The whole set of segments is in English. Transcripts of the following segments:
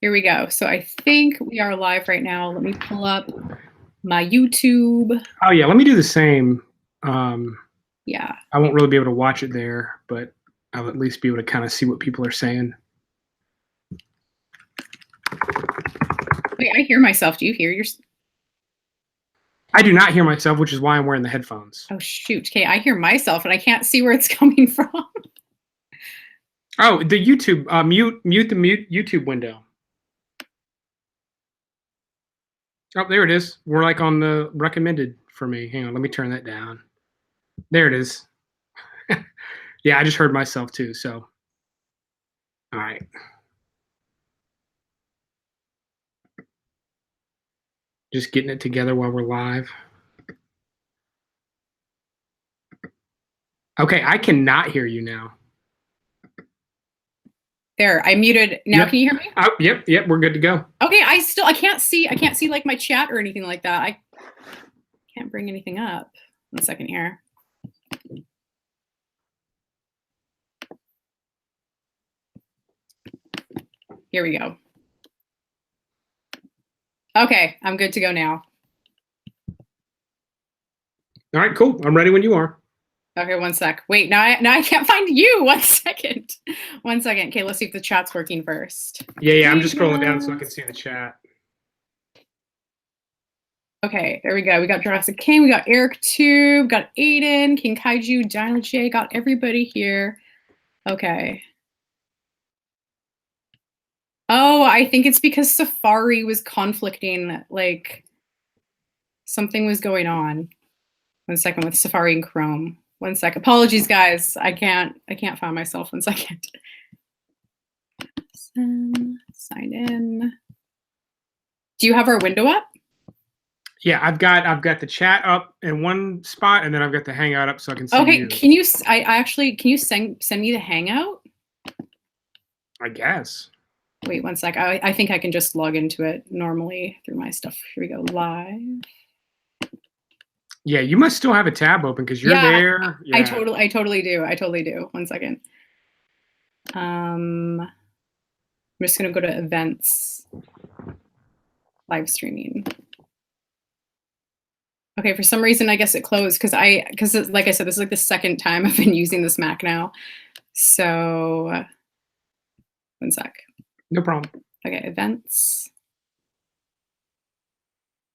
Here we go. So I think we are live right now. Let me pull up my YouTube. Oh yeah, let me do the same. Yeah. I won't really be able to watch it there, but I'll at least be able to kind of see what people are saying. Wait, I hear myself. Do you hear your? I do not hear myself, which is why I'm wearing the headphones. Oh shoot. Okay, I hear myself and I can't see where it's coming from. Oh, the YouTube mute the YouTube window. Oh, there it is. We're like on the recommended for me. Hang on, let me turn that down. There it is. Yeah, I just heard myself too. So, all right. Just getting it together while we're live. Okay, I cannot hear you now. There, I muted. Now Yep. Can you hear me? Oh, yep, we're good to go. Okay, I can't see like my chat or anything like that. I can't bring anything up. 1 second here. Here we go. Okay, I'm good to go now. All right, cool. I'm ready when you are. Okay, 1 sec. Wait, now I can't find you. 1 second. 1 second. Okay, let's see if the chat's working first. Yeah, I'm just scrolling down so I can see the chat. Okay, there we go. We got Jurassic King, we got Eric Tube, got Aiden, King Kaiju, Dino J, got everybody here. Okay. Oh, I think it's because Safari was conflicting, like something was going on. 1 second with Safari and Chrome. 1 sec. Apologies, guys. I can't find myself. 1 second. Sign in. Do you have our window up? Yeah, I've got the chat up in one spot, and then I've got the Hangout up so I can see Okay, you. can you? I actually can you send me the Hangout? I guess. Wait 1 sec. I think I can just log into it normally through my stuff. Here we go. Live. Yeah, you must still have a tab open because you're there. Yeah. I totally do. 1 second. I'm just gonna go to events, live streaming. Okay, for some reason I guess it closed because like I said, this is like the second time I've been using this Mac now. So 1 sec. No problem. Okay, events.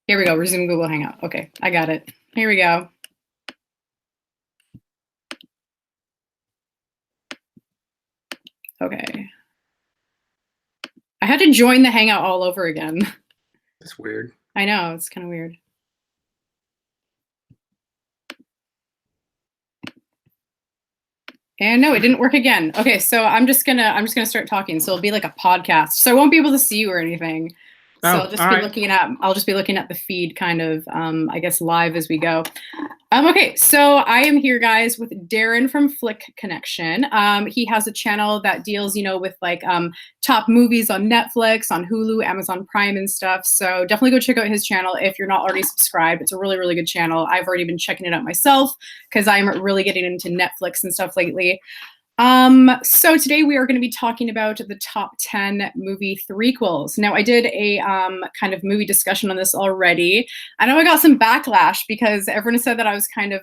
Here we go. Resume Google Hangout. Okay, I got it. Here we go. Okay. I had to join the Hangout all over again. That's weird. I know, it's kind of weird. And no, it didn't work again. Okay, so I'm just gonna start talking. So it'll be like a podcast. So I won't be able to see you or anything. So I'll just be looking at the feed kind of I guess live as we go. Okay, so I am here, guys, with Darren from Flick Connection. He has a channel that deals, with like top movies on Netflix, on Hulu, Amazon Prime and stuff. So definitely go check out his channel if you're not already subscribed. It's a really, really good channel. I've already been checking it out myself because I'm really getting into Netflix and stuff lately. So today we are going to be talking about the top 10 movie threequels. Now, I did a kind of movie discussion on this already. I know I got some backlash because everyone said that I was kind of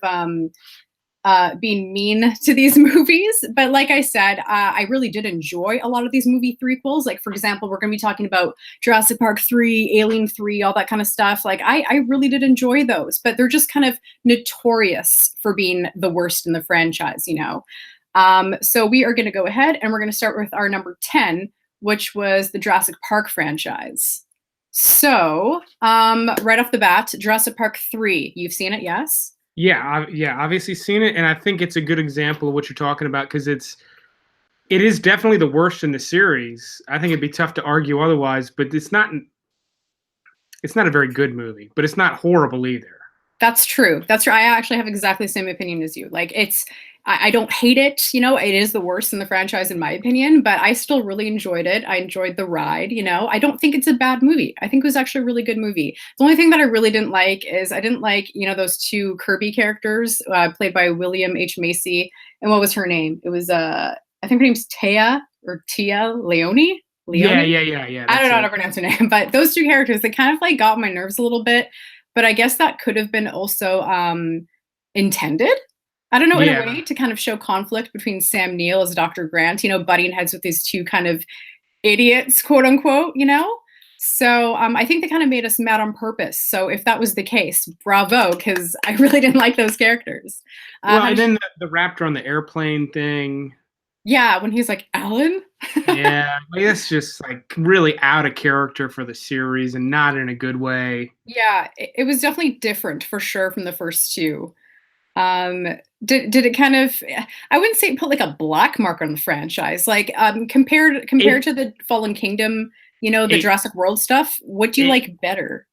being mean to these movies. But like I said, I really did enjoy a lot of these movie threequels. Like, for example, we're going to be talking about Jurassic Park 3, Alien 3, all that kind of stuff. Like, I really did enjoy those, but they're just kind of notorious for being the worst in the franchise, So we are going to go ahead and we're going to start with our number 10, which was the Jurassic Park franchise. So right off the bat, Jurassic Park 3, you've seen it, yes? Yeah, obviously seen it, and I think it's a good example of what you're talking about because it is definitely the worst in the series. I think it'd be tough to argue otherwise, but it's not a very good movie, but it's not horrible either. That's true. That's true. I actually have exactly the same opinion as you. Like, I don't hate it. It is the worst in the franchise in my opinion, but I still really enjoyed it. I enjoyed the ride. I don't think it's a bad movie. I think it was actually a really good movie. The only thing that I really didn't like is I didn't like, those two Kirby characters played by William H. Macy. And what was her name? It was, I think her name's Tia Leone. Yeah, Leone? yeah. I don't That's know how it. to pronounce her name, but those two characters, they kind of like got my nerves a little bit. But I guess that could have been also intended. I don't know, in a Yeah. way to kind of show conflict between Sam Neill as Dr. Grant, butting heads with these two kind of idiots, quote unquote, So I think they kind of made us mad on purpose. So if that was the case, bravo, because I really didn't like those characters. Well, and then the raptor on the airplane thing. Yeah, when he's like, Alan? Yeah, like, that's just like really out of character for the series and not in a good way. Yeah, it was definitely different for sure from the first two. Um, did it kind of, I wouldn't say it put like a black mark on the franchise. Like compared to the Fallen Kingdom, the Jurassic World stuff, what do you like better?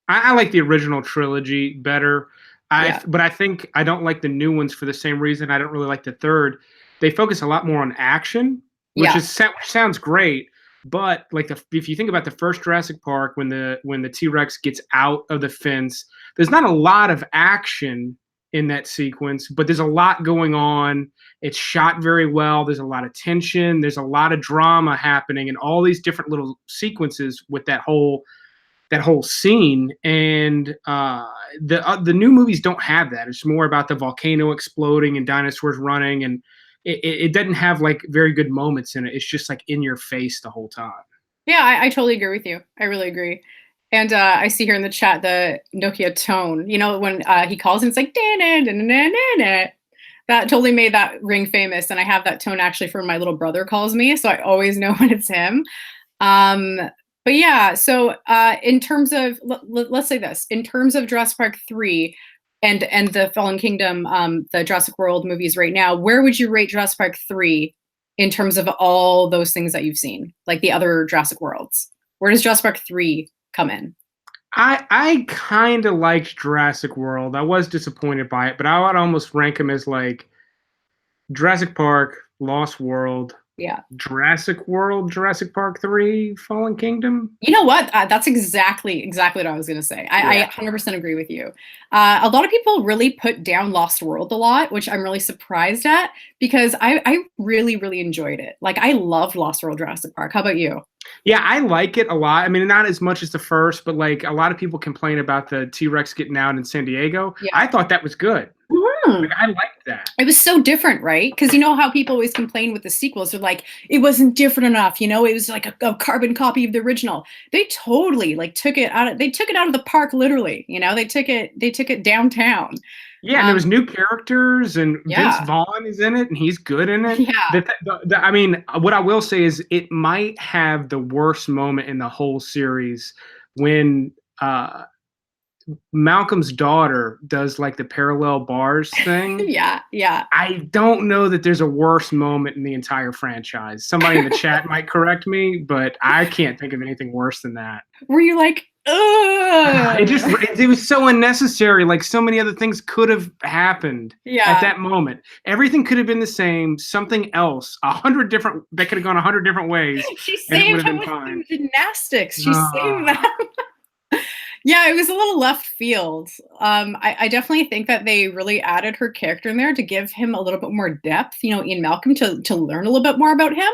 I like the original trilogy better. But I think I don't like the new ones for the same reason. I don't really like the third. They focus a lot more on action, which sounds great. But like if you think about the first Jurassic Park, when the T-Rex gets out of the fence, there's not a lot of action in that sequence, but there's a lot going on. It's shot very well. There's a lot of tension. There's a lot of drama happening in all these different little sequences with that whole scene. And the new movies don't have that. It's more about the volcano exploding and dinosaurs running, and it doesn't have like very good moments in it. It's just like in your face the whole time. Yeah, I totally agree with you. I really agree. And I see here in the chat the Nokia tone. When he calls and it's like, da-na-na-na-na-na. That totally made that ring famous. And I have that tone actually for when my little brother calls me. So I always know when it's him. But yeah, so in terms of, let's say this, in terms of Jurassic Park 3 and the Fallen Kingdom, the Jurassic World movies right now, where would you rate Jurassic Park 3 in terms of all those things that you've seen, like the other Jurassic Worlds? Where does Jurassic Park 3 come in? I kind of liked Jurassic World. I was disappointed by it, but I would almost rank them as like Jurassic Park, Lost World, Yeah. Jurassic World, Jurassic Park 3, Fallen Kingdom. You know what? That's exactly what I was going to say. I 100% agree with you. A lot of people really put down Lost World a lot, which I'm really surprised at because I really, really enjoyed it. Like, I loved Lost World Jurassic Park. How about you? Yeah, I like it a lot. I mean, not as much as the first, but like a lot of people complain about the T-Rex getting out in San Diego. Yeah. I thought that was good. Like, I liked that. It was so different, right? Because you know how people always complain with the sequels. They're like, it wasn't different enough. It was like a carbon copy of the original. They totally like took it out of the park, literally. They took it downtown. Yeah, and there was new characters, and Vince Vaughn is in it, and he's good in it. Yeah. I mean, what I will say is it might have the worst moment in the whole series when Malcolm's daughter does like the parallel bars thing. Yeah. I don't know that there's a worse moment in the entire franchise. Somebody in the chat might correct me, but I can't think of anything worse than that. Were you like, ugh? It was so unnecessary. Like so many other things could have happened at that moment. Everything could have been the same. Something else, that could have gone 100 different ways. She saved him with some gymnastics. She saved that. Yeah, it was a little left field. I definitely think that they really added her character in there to give him a little bit more depth, Ian Malcolm, to learn a little bit more about him.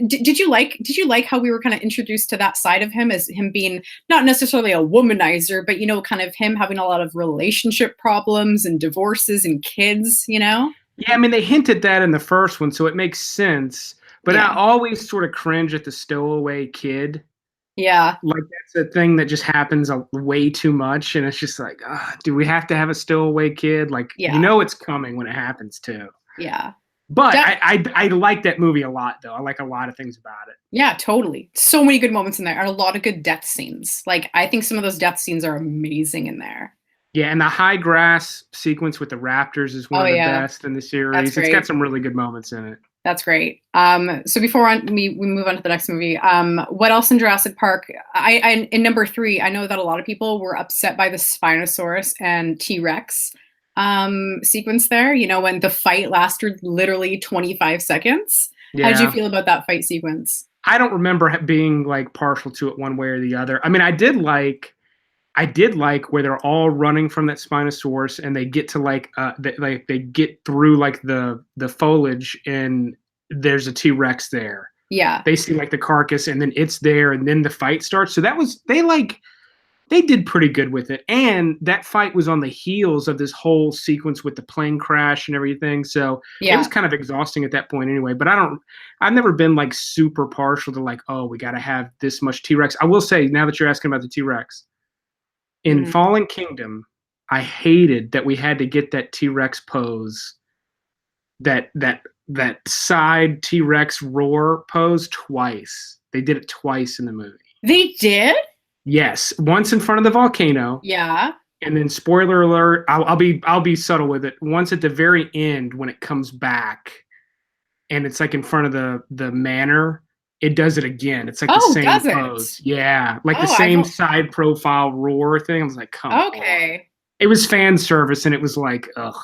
Did you like how we were kind of introduced to that side of him as him being not necessarily a womanizer, but kind of him having a lot of relationship problems and divorces and kids, Yeah, I mean, they hinted that in the first one, so it makes sense. But I always sort of cringe at the stowaway kid. Yeah. Like that's a thing that just happens way too much. And it's just like, do we have to have a stowaway kid? Like, it's coming when it happens too. Yeah. But I like that movie a lot, though. I like a lot of things about it. Yeah, totally. So many good moments in there and a lot of good death scenes. Like, I think some of those death scenes are amazing in there. Yeah, and the high grass sequence with the raptors is one of the best in the series. It's got some really good moments in it. That's great. So before we move on to the next movie, what else in Jurassic Park? In number 3, I know that a lot of people were upset by the Spinosaurus and T-Rex sequence there. When the fight lasted literally 25 seconds. Yeah. How did you feel about that fight sequence? I don't remember being like partial to it one way or the other. I mean, I did like where they're all running from that Spinosaurus and they get to they get through like the foliage and there's a T-Rex there. Yeah. They see like the carcass, and then it's there, and then the fight starts. So they did pretty good with it. And that fight was on the heels of this whole sequence with the plane crash and everything. So it was kind of exhausting at that point anyway. But I've never been like super partial to like, oh, we got to have this much T-Rex. I will say, now that you're asking about the T-Rex, in Fallen Kingdom, I hated that we had to get that T-Rex pose, that side T-Rex roar pose twice. They did it twice in the movie. They did? Yes, once in front of the volcano. Yeah. And then, spoiler alert, I'll be subtle with it. Once at the very end, when it comes back, and it's like in front of the manor, it does it again. It's like the same pose. Yeah, like the same side profile roar thing. I was like, come on. It was fan service, and it was like, ugh.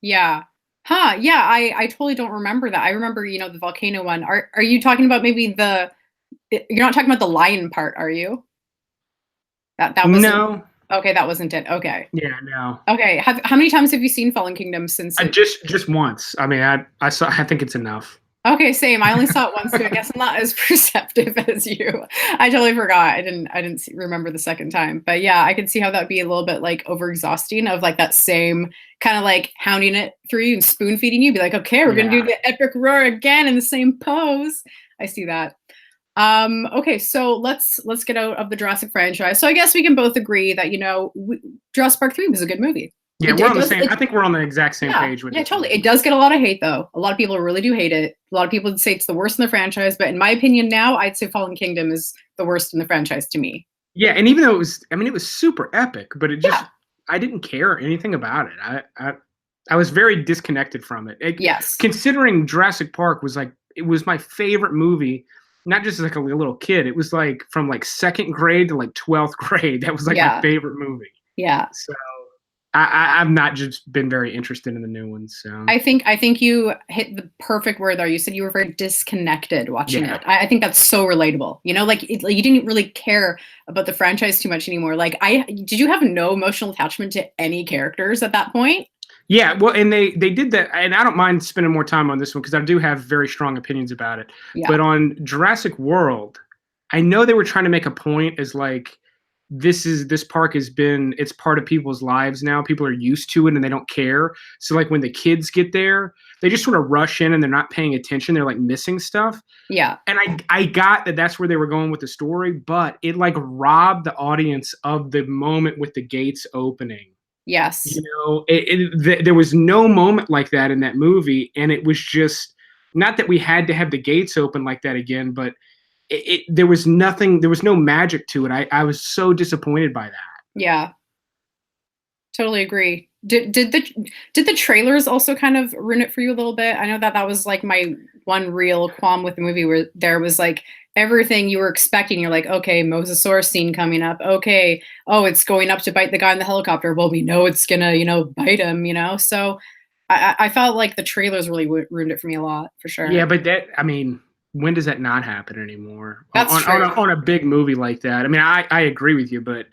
Yeah. Huh. Yeah. I totally don't remember that. I remember, the volcano one. Are you talking about maybe you're not talking about the lion part, are you? That was no. Okay, that wasn't it. Okay. Yeah, no. Okay. How many times have you seen Fallen Kingdom since? Just once. I mean, I think it's enough. Okay, same. I only saw it once too. I guess I'm not as perceptive as you. I totally forgot. I didn't remember the second time. But yeah, I could see how that'd be a little bit like overexhausting of like that same kind of like hounding it through you and spoon feeding you. Be like, okay, we're gonna do the epic roar again in the same pose. I see that. Okay, so let's get out of the Jurassic franchise. So I guess we can both agree that Jurassic Park 3 was a good movie. Yeah, we're on the same. I think we're on the exact same page with it. Yeah, totally. It does get a lot of hate though. A lot of people really do hate it. A lot of people would say it's the worst in the franchise, but in my opinion now, I'd say Fallen Kingdom is the worst in the franchise to me. Yeah, and even though it was super epic, but I didn't care anything about it. I was very disconnected from it. Yes. Considering Jurassic Park was it was my favorite movie. Not just like a little kid. It was like from like 2nd grade to like 12th grade. That was like my favorite movie. Yeah. So I've not just been very interested in the new ones. So I think you hit the perfect word there. You said you were very disconnected watching it. I think that's so relatable. Like you didn't really care about the franchise too much anymore. Like did you have no emotional attachment to any characters at that point? Yeah, well, and they did that, and I don't mind spending more time on this one because I do have very strong opinions about it. Yeah. But on Jurassic World, I know they were trying to make a point as like this park it's part of people's lives now. People are used to it and they don't care. So like when the kids get there, they just sort of rush in and they're not paying attention. They're like missing stuff. Yeah. And I got that that's where they were going with the story, but it like robbed the audience of the moment with the gates opening. Yes. There was no moment like that in that movie. And it was just not that we had to have the gates open like that again, but there was nothing, there was no magic to it. I was so disappointed by that. Yeah. Totally agree. Did the trailers also kind of ruin it for you a little bit? I know that was like my one real qualm with the movie where there was like everything you were expecting. You're like, okay, Mosasaurus scene coming up. Okay. Oh, it's going up to bite the guy in the helicopter. Well, we know it's gonna, bite him, So I felt like the trailers really ruined it for me a lot, for sure. Yeah, but when does that not happen anymore? That's true. On a big movie like that. I mean, I agree with you, but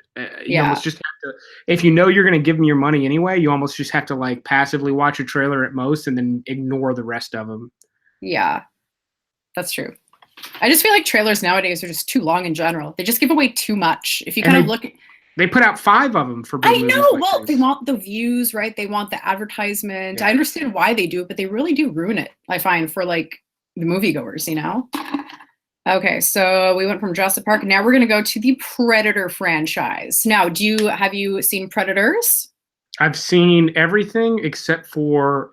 you almost just have to, if you know you're going to give them your money anyway, you almost just have to like passively watch a trailer at most and then ignore the rest of them. Yeah, that's true. I just feel like trailers nowadays are just too long in general. They just give away too much. If you kind of look at... They put out 5 of them for big movies. I know. Well, they want the views, right? They want the advertisement. Yeah. I understand why they do it, but they really do ruin it, I find, for like the moviegoers, Okay, so we went from Jurassic Park. Now we're going to go to the Predator franchise. Now, have you seen Predators? I've seen everything except for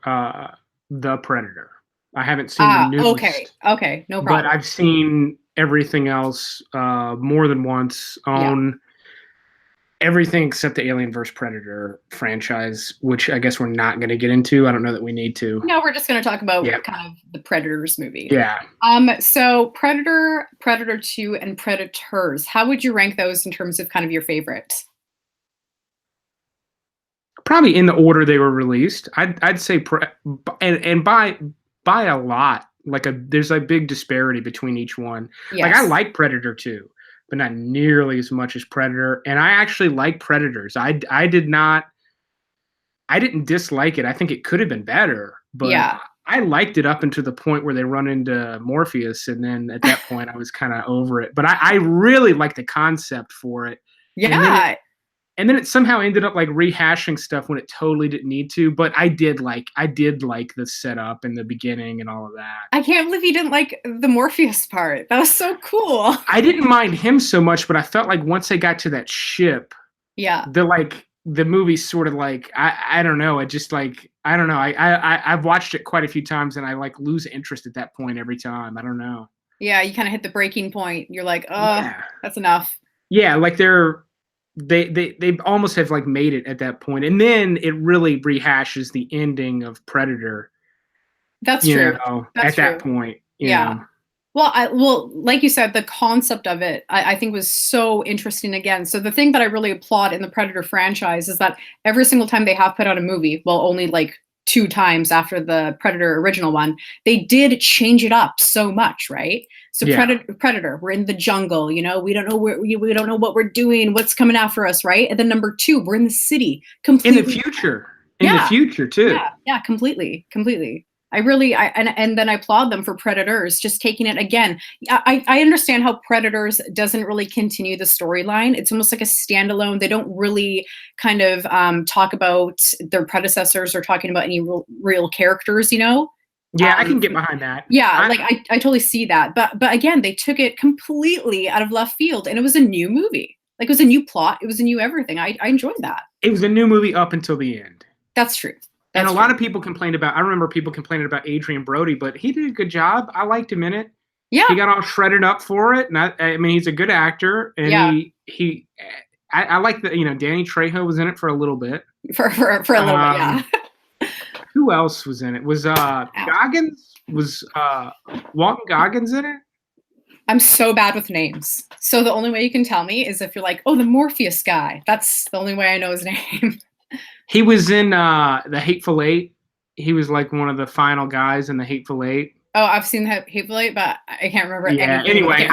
the Predator. I haven't seen the newest. Okay, no problem. But I've seen everything else more than once on everything except the Alien vs. Predator franchise, which I guess we're not going to get into. I don't know that we need to. No, we're just going to talk about kind of the Predators movie. Yeah. So Predator, Predator 2, and Predators. How would you rank those in terms of kind of your favorites? Probably in the order they were released. I'd say and by a lot. There's a big disparity between each one. Yes. Like I like Predator 2, but not nearly as much as Predator. And I actually like Predators. I didn't dislike it. I think it could have been better, but I liked it up until the point where they run into Morpheus, and then at that point I was kind of over it. But I really liked the concept for it. Yeah. And then it somehow ended up like rehashing stuff when it totally didn't need to. But I did like the setup in the beginning and all of that. I can't believe you didn't like the Morpheus part. That was so cool. I didn't mind him so much, but I felt like once they got to that ship, the movie sort of like I don't know. It just like I don't know. I've watched it quite a few times and I like lose interest at that point every time. I don't know. Yeah, you kind of hit the breaking point. You're like, oh, that's enough. Yeah, like they almost have like made it at that point, and then it really rehashes the ending of Predator. That's true. At that point, you know. Well, like you said, the concept of it, I think was so interesting again. So the thing that I really applaud in the Predator franchise is that every single time they have put out a movie, well, only like 2 times after the Predator original one, they did change it up so much, right? So Predator, we're in the jungle, you know, we don't know we don't know what we're doing, what's coming after us, right? And then number 2, we're in the city, completely in the future too. Yeah, completely. And then I applaud them for Predators just taking it again. I understand how Predators doesn't really continue the storyline. It's almost like a standalone. They don't really kind of talk about their predecessors or talking about any real characters, you know? Yeah, I can get behind that. Yeah, I totally see that. But again, they took it completely out of left field, and it was a new movie. Like, it was a new plot. It was a new everything. I enjoyed that. It was a new movie up until the end. That's true. And a lot of people complained about, I remember people complaining about Adrian Brody, but he did a good job. I liked him in it. Yeah. He got all shredded up for it. And I mean, he's a good actor. And I like that, you know, Danny Trejo was in it for a little bit. For a little bit, yeah. Who else was in it? Was Goggins? Was Walton Goggins in it? I'm so bad with names. So the only way you can tell me is if you're like, oh, the Morpheus guy. That's the only way I know his name. He was in the Hateful Eight. He was like one of the final guys in the Hateful Eight. Oh, I've seen the Hateful Eight, but I can't remember. Yeah. Anyway,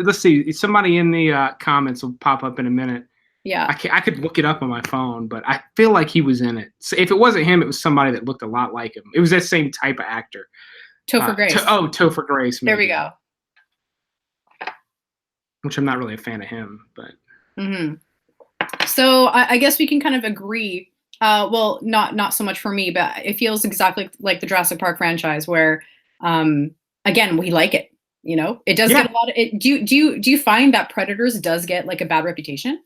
let's see. Somebody in the comments will pop up in a minute. Yeah. I could look it up on my phone, but I feel like he was in it. So if it wasn't him, it was somebody that looked a lot like him. It was that same type of actor. Topher Grace. Topher Grace. Maybe. There we go. Which I'm not really a fan of him, but. Mm-hmm. So I guess we can kind of agree. Well, not so much for me, but it feels exactly like the Jurassic Park franchise, where, again, we like it. You know, it does get a lot of it. Do you find that Predators does get like a bad reputation?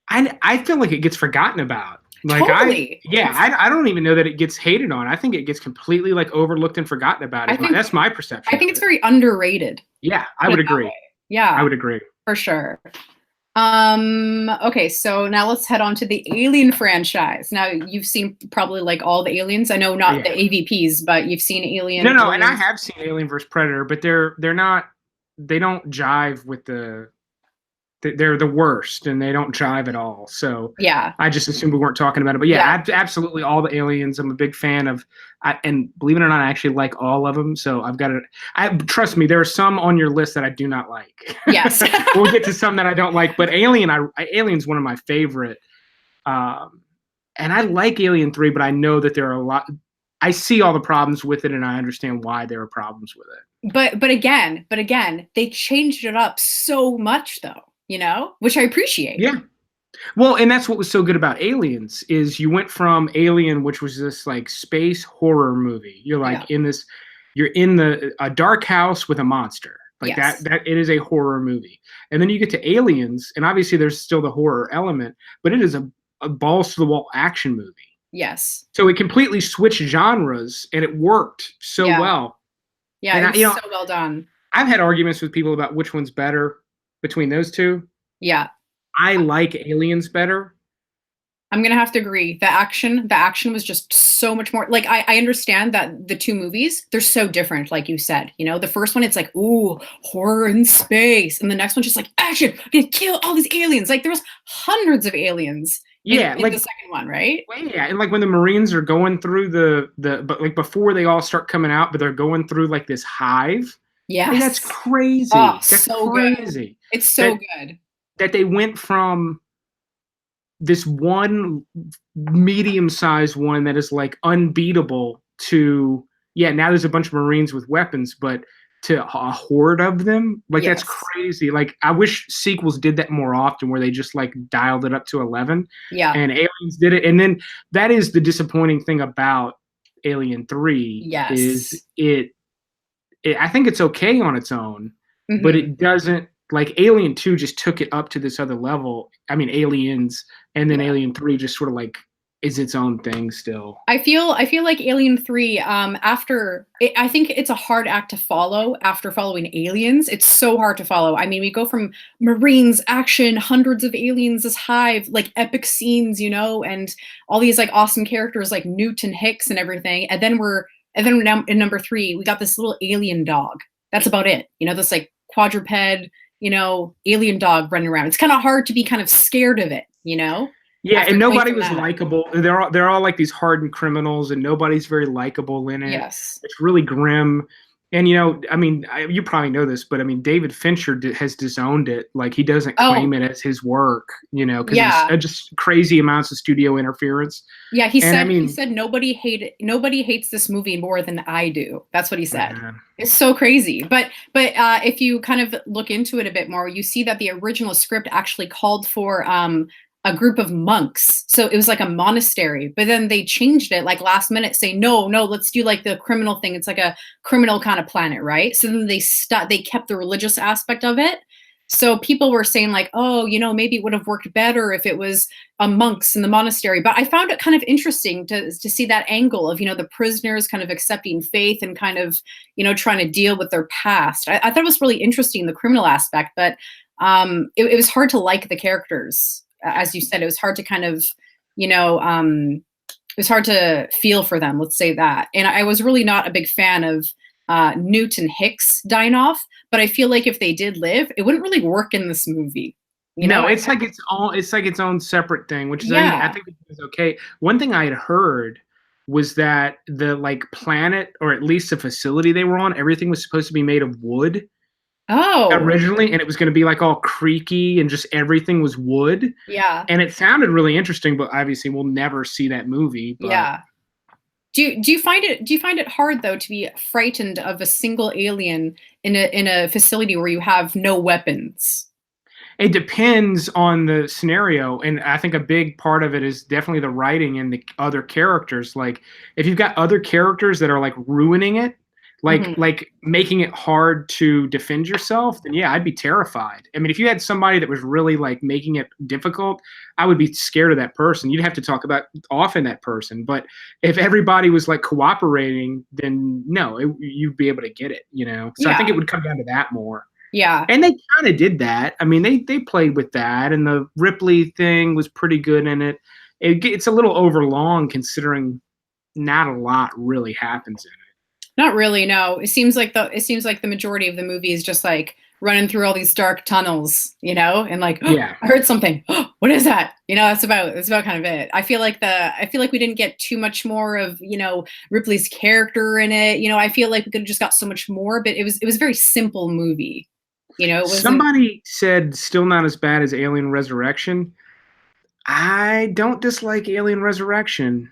I feel like it gets forgotten about. Like totally. I don't even know that it gets hated on. I think it gets completely like overlooked and forgotten about. That's my perception. I think it's very underrated. Yeah, I would agree. Yeah, I would agree for sure. Okay, so now let's head on to the Alien franchise. Now, you've seen probably like all the Aliens. I know not the AVPs, but you've seen Alien. No, Aliens. And I have seen Alien vs. Predator, but they don't jive with they're the worst, and they don't jive at all. So yeah, I just assumed we weren't talking about it. But absolutely all the Aliens. I'm a big fan of, and believe it or not, I actually like all of them. So I've got it. Trust me, there are some on your list that I do not like. Yes, we'll get to some that I don't like. But Alien's one of my favorite. And I like Alien 3, but I know that there are a lot. I see all the problems with it, and I understand why there are problems with it. But again, they changed it up so much, though. You know, which I appreciate. Yeah. Well, and that's what was so good about Aliens is you went from Alien, which was this like space horror movie. You're like you're in a dark house with a monster. Like that it is a horror movie. And then you get to Aliens, and obviously there's still the horror element, but it is a balls to the wall action movie. Yes. So it completely switched genres, and it worked so well. Yeah, and it was so well done. I've had arguments with people about which one's better between those two. Yeah. I like Aliens better. I'm going to have to agree. The action was just so much more like, I understand that the two movies, they're so different. Like you said, you know, the first one, it's like, ooh, horror in space. And the next one's just like, action, we're going to kill all these aliens. Like there was hundreds of aliens. In like the second one, right? Yeah, and like when the Marines are going through but like before they all start coming out, but they're going through like this hive. Yeah, that's crazy. Oh, that's so crazy. Good. It's so good that they went from this one medium-sized one that is like unbeatable to, yeah, now there's a bunch of Marines with weapons, but to a horde of them, like that's crazy. Like I wish sequels did that more often, where they just like dialed it up to 11. Yeah. And Aliens did it. And then that is the disappointing thing about Alien 3. Yes. Is it I think it's okay on its own, but it doesn't, like Alien 2 just took it up to this other level. I mean, Aliens, and then Alien 3 just sort of like is its own thing still. I feel like Alien 3, I think it's a hard act to follow after following Aliens. It's so hard to follow. I mean, we go from Marines, action, hundreds of aliens, this hive, like epic scenes, you know, and all these like awesome characters like Newt and Hicks and everything. And then in number 3, we got this little alien dog. That's about it. You know, this like quadruped, you know, alien dog running around. It's kind of hard to be kind of scared of it, you know? Yeah, and nobody was likable. They're all like these hardened criminals, and nobody's very likable in it. Yes, it's really grim. And you know, I mean, you probably know this, but I mean, David Fincher has disowned it. Like he doesn't claim it as his work, you know, because it's just crazy amounts of studio interference. Yeah, he said nobody hates this movie more than I do. That's what he said. Man. It's so crazy. But if you kind of look into it a bit more, you see that the original script actually called for a group of monks. So it was like a monastery, but then they changed it like last minute, saying, no, let's do like the criminal thing. It's like a criminal kind of planet, right? So then they kept the religious aspect of it. So people were saying like, oh, you know, maybe it would have worked better if it was monks in the monastery. But I found it kind of interesting to see that angle of, you know, the prisoners kind of accepting faith and kind of, you know, trying to deal with their past. I thought it was really interesting, the criminal aspect, but it was hard to like the characters. As you said, it was hard to kind of, you know, it was hard to feel for them. Let's say that. And I was really not a big fan of Newt and Hicks dying off, but I feel like if they did live, it wouldn't really work in this movie. You know, it's like its own separate thing, which is I think it's okay. One thing I had heard was that the like planet, or at least the facility they were on, everything was supposed to be made of wood. Oh, originally, and it was going to be like all creaky and just everything was wood. Yeah, and it sounded really interesting, but obviously we'll never see that movie. But. Yeah. Do you find it hard though to be frightened of a single alien in a facility where you have no weapons? It depends on the scenario, and I think a big part of it is definitely the writing and the other characters. Like if you've got other characters that are like ruining it, like making it hard to defend yourself, then yeah, I'd be terrified. I mean, if you had somebody that was really like making it difficult, I would be scared of that person. You'd have to talk about often that person. But if everybody was like cooperating, then no, you'd be able to get it, you know? So I think it would come down to that more. Yeah. And they kind of did that. I mean, they played with that, and the Ripley thing was pretty good in it. It's a little overlong considering not a lot really happens in it. Not really, no. It seems like the majority of the movie is just like running through all these dark tunnels, you know, and like, oh, I heard something. Oh, what is that? You know, that's about kind of it. I feel like we didn't get too much more of, you know, Ripley's character in it. You know, I feel like we could have just got so much more, but it was a very simple movie. You know, somebody said still not as bad as Alien Resurrection. I don't dislike Alien Resurrection,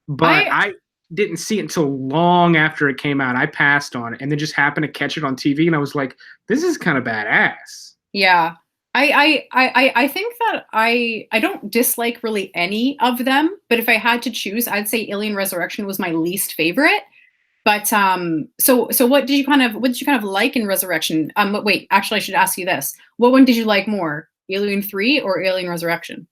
but I didn't see it until long after it came out. I passed on it and then just happened to catch it on TV, and I was like, this is kind of badass. Yeah. I think that I don't dislike really any of them, but if I had to choose, I'd say Alien Resurrection was my least favorite. But so what did you kind of like in Resurrection? Wait, actually I should ask you this. What one did you like more? Alien 3 or Alien Resurrection?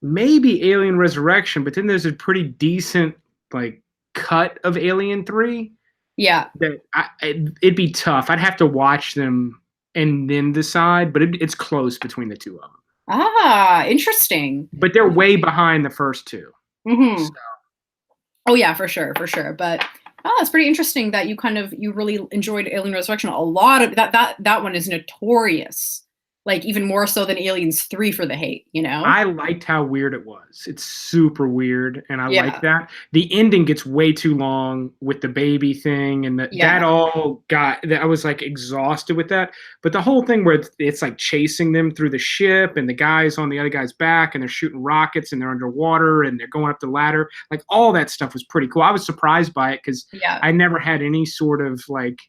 Maybe Alien Resurrection, but then there's a pretty decent like cut of Alien 3. Yeah. That it'd be tough. I'd have to watch them and then decide, but it's close between the two of them. Ah, interesting. But they're way behind the first two. Mm-hmm. So. Oh yeah, for sure. But it's pretty interesting that you really enjoyed Alien Resurrection. A lot of that one is notorious. like even more so than Aliens 3 for the hate, you know? I liked how weird it was. It's super weird, and I like Yeah. that. The ending gets way too long with the baby thing, and that all got. I was like exhausted with that. But the whole thing where it's like chasing them through the ship, and the guy's on the other guy's back, and they're shooting rockets, and they're underwater, and they're going up the ladder. Like all that stuff was pretty cool. I was surprised by it because I never had any sort of like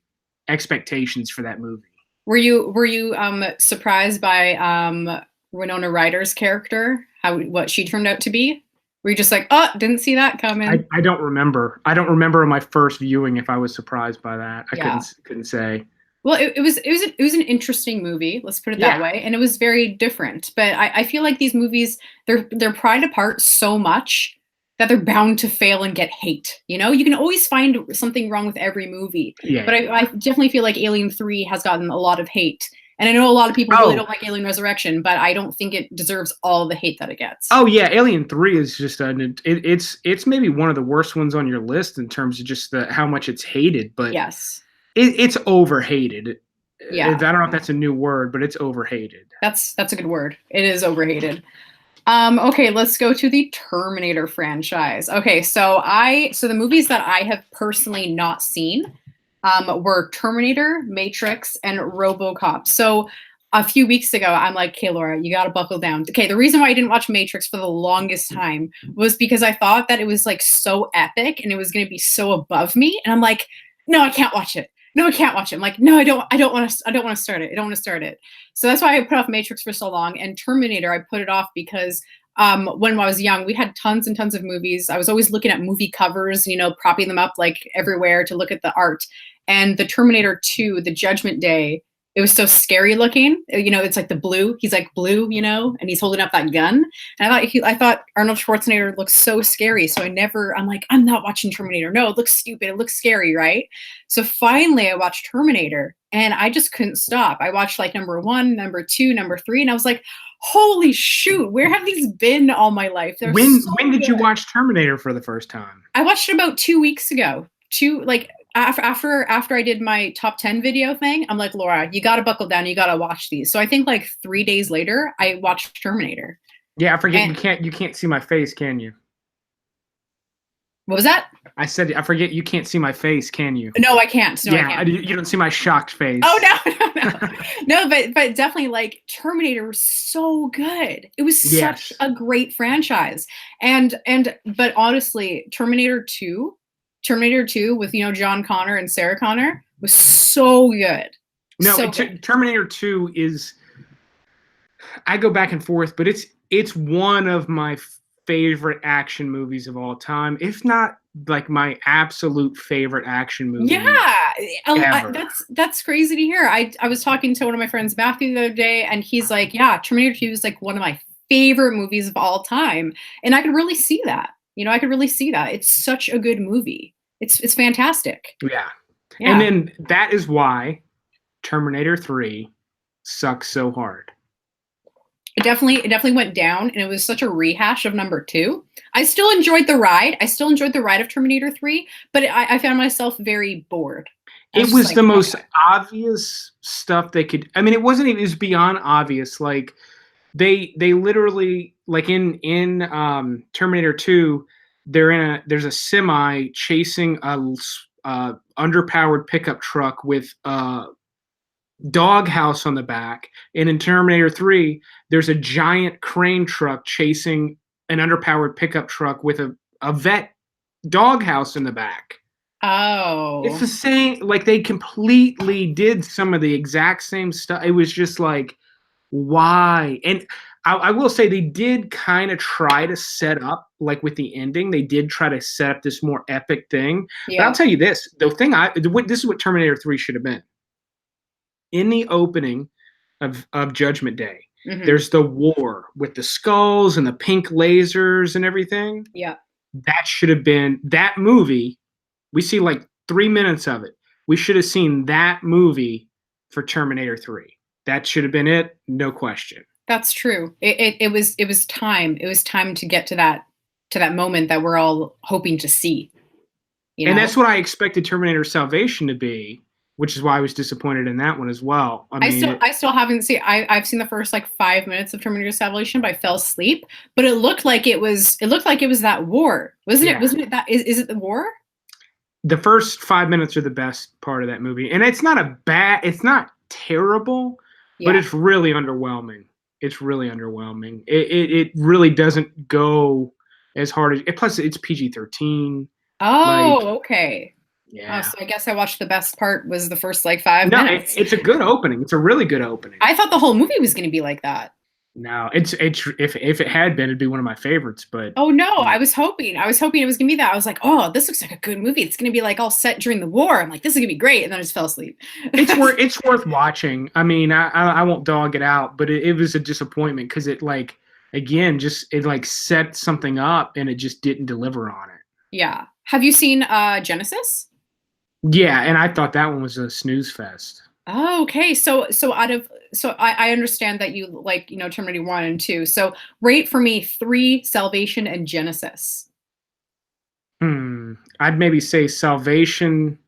expectations for that movie. Were you surprised by Winona Ryder's character, what she turned out to be? Were you just like, oh, didn't see that coming? I don't remember. I don't remember in my first viewing if I was surprised by that. I couldn't say. Well, it was an interesting movie. Let's put it that way, and it was very different. But I feel like these movies they're pried apart so much that they're bound to fail and get hate. You know, you can always find something wrong with every movie. But I definitely feel like Alien 3 has gotten a lot of hate. And I know a lot of people really don't like Alien Resurrection, but I don't think it deserves all the hate that it gets. Oh yeah, Alien 3 is just it's maybe one of the worst ones on your list in terms of just how much it's hated. But yes, it's overhated. Yeah, I don't know if that's a new word, but it's overhated. That's a good word. It is overhated. Okay, let's go to the Terminator franchise. Okay, so the movies that I have personally not seen were Terminator, Matrix, and Robocop. So a few weeks ago, I'm like, okay, Laura, you got to buckle down. Okay, the reason why I didn't watch Matrix for the longest time was because I thought that it was like so epic and it was going to be so above me. And I'm like, no, I can't watch it. No, I can't watch it. I'm like, no, I don't want to start it. I don't want to start it. So that's why I put off Matrix for so long. And Terminator, I put it off because when I was young, we had tons and tons of movies. I was always looking at movie covers, you know, propping them up like everywhere to look at the art. And the Terminator 2, the Judgment Day, it was so scary looking. You know, it's like the blue. He's like blue, you know, and he's holding up that gun. And I thought Arnold Schwarzenegger looks so scary. So I'm like, I'm not watching Terminator. No, it looks stupid. It looks scary, right? So finally I watched Terminator and I just couldn't stop. I watched like number 1, number 2, number 3, and I was like, holy shoot, where have these been all my life? When did you watch Terminator for the first time? I watched it about 2 weeks ago. After I did my top 10 video thing, I'm like, Laura, you got to buckle down. You got to watch these. So I think like 3 days later, I watched Terminator. Yeah, I forget you can't see my face, can you? What was that? I said, I forget you can't see my face, can you? No, I can't. No, yeah, I can't. You don't see my shocked face. Oh, no. No, but definitely like Terminator was so good. It was such a great franchise. But honestly, Terminator 2 with, you know, John Connor and Sarah Connor was so good. No, so good. Terminator 2 is, I go back and forth, but it's one of my favorite action movies of all time, if not like my absolute favorite action movie. Yeah, that's crazy to hear. I was talking to one of my friends, Matthew, the other day, and he's like, yeah, Terminator 2 is like one of my favorite movies of all time. And I could really see that. You know, I could really see that. It's such a good movie. It's fantastic. Yeah. And then that is why Terminator 3 sucks so hard. It definitely went down, and it was such a rehash of number 2. I still enjoyed the ride. Of Terminator 3, but I found myself very bored. It was like, the most obvious stuff they could. I mean, it wasn't even. It was beyond obvious. Like they literally, like in Terminator 2, there's a semi chasing a underpowered pickup truck with doghouse on the back, and in Terminator 3 there's a giant crane truck chasing an underpowered pickup truck with a vet doghouse in the back. Oh, it's the same. Like they completely did some of the exact same stuff. It was just like, why? And I will say they did kind of try to set up, like with the ending, they did try to set up this more epic thing. But I'll tell you this, this is what Terminator 3 should have been. In the opening of Judgment Day, there's the war with the skulls and the pink lasers and everything. Yeah. That should have been that movie. We see like 3 minutes of it. We should have seen that movie for Terminator 3. That should have been it, no question. That's true. It was time. It was time to get to that moment that we're all hoping to see. You know? And that's what I expected Terminator Salvation to be. which is why I was disappointed in that one as well. I still haven't seen. I've seen the first like 5 minutes of Terminator Salvation, but I fell asleep. But it looked like it was. It looked like it was that war, wasn't it? Wasn't it that? Is it the war? The first 5 minutes are the best part of that movie, and it's not terrible, but it's really underwhelming. It's really underwhelming. It really doesn't go as hard as. Plus, it's PG-13. Oh, okay. Yeah. Oh, so I guess I watched the best part was the first like 5 minutes. It's a good opening. It's a really good opening. I thought the whole movie was going to be like that. No, if it had been, it'd be one of my favorites. But oh no, I was hoping it was going to be that. I was like, oh, this looks like a good movie. It's going to be like all set during the war. I'm like, this is going to be great, and then I just fell asleep. It's worth watching. I mean, I won't dog it out, but it was a disappointment because it like again it like set something up and it just didn't deliver on it. Yeah. Have you seen Genesis? Yeah, and I thought that one was a snooze fest. Oh, okay. So I understand that you like, Terminator 1 and 2. So rate for me 3, Salvation, and Genesis. I'd maybe say Salvation,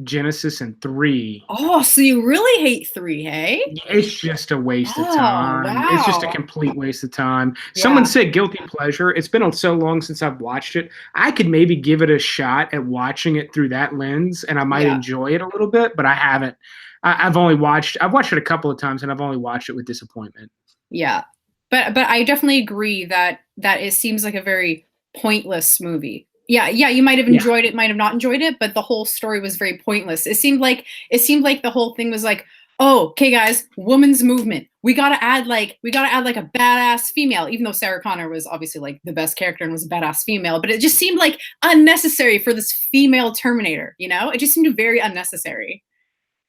Genesis, and 3. Oh, so you really hate 3, hey? It's just a waste of time. Wow. It's just a complete waste of time. Yeah. Someone said guilty pleasure. It's been so long since I've watched it. I could maybe give it a shot at watching it through that lens, and I might enjoy it a little bit, but I haven't. I've watched it a couple of times, and I've only watched it with disappointment. Yeah. But I definitely agree that it seems like a very pointless movie. Yeah, you might have enjoyed it, might have not enjoyed it, but the whole story was very pointless. It seemed like the whole thing was like, oh, okay, guys, women's movement. We gotta add like a badass female, even though Sarah Connor was obviously like the best character and was a badass female, but it just seemed like unnecessary for this female Terminator. It just seemed very unnecessary.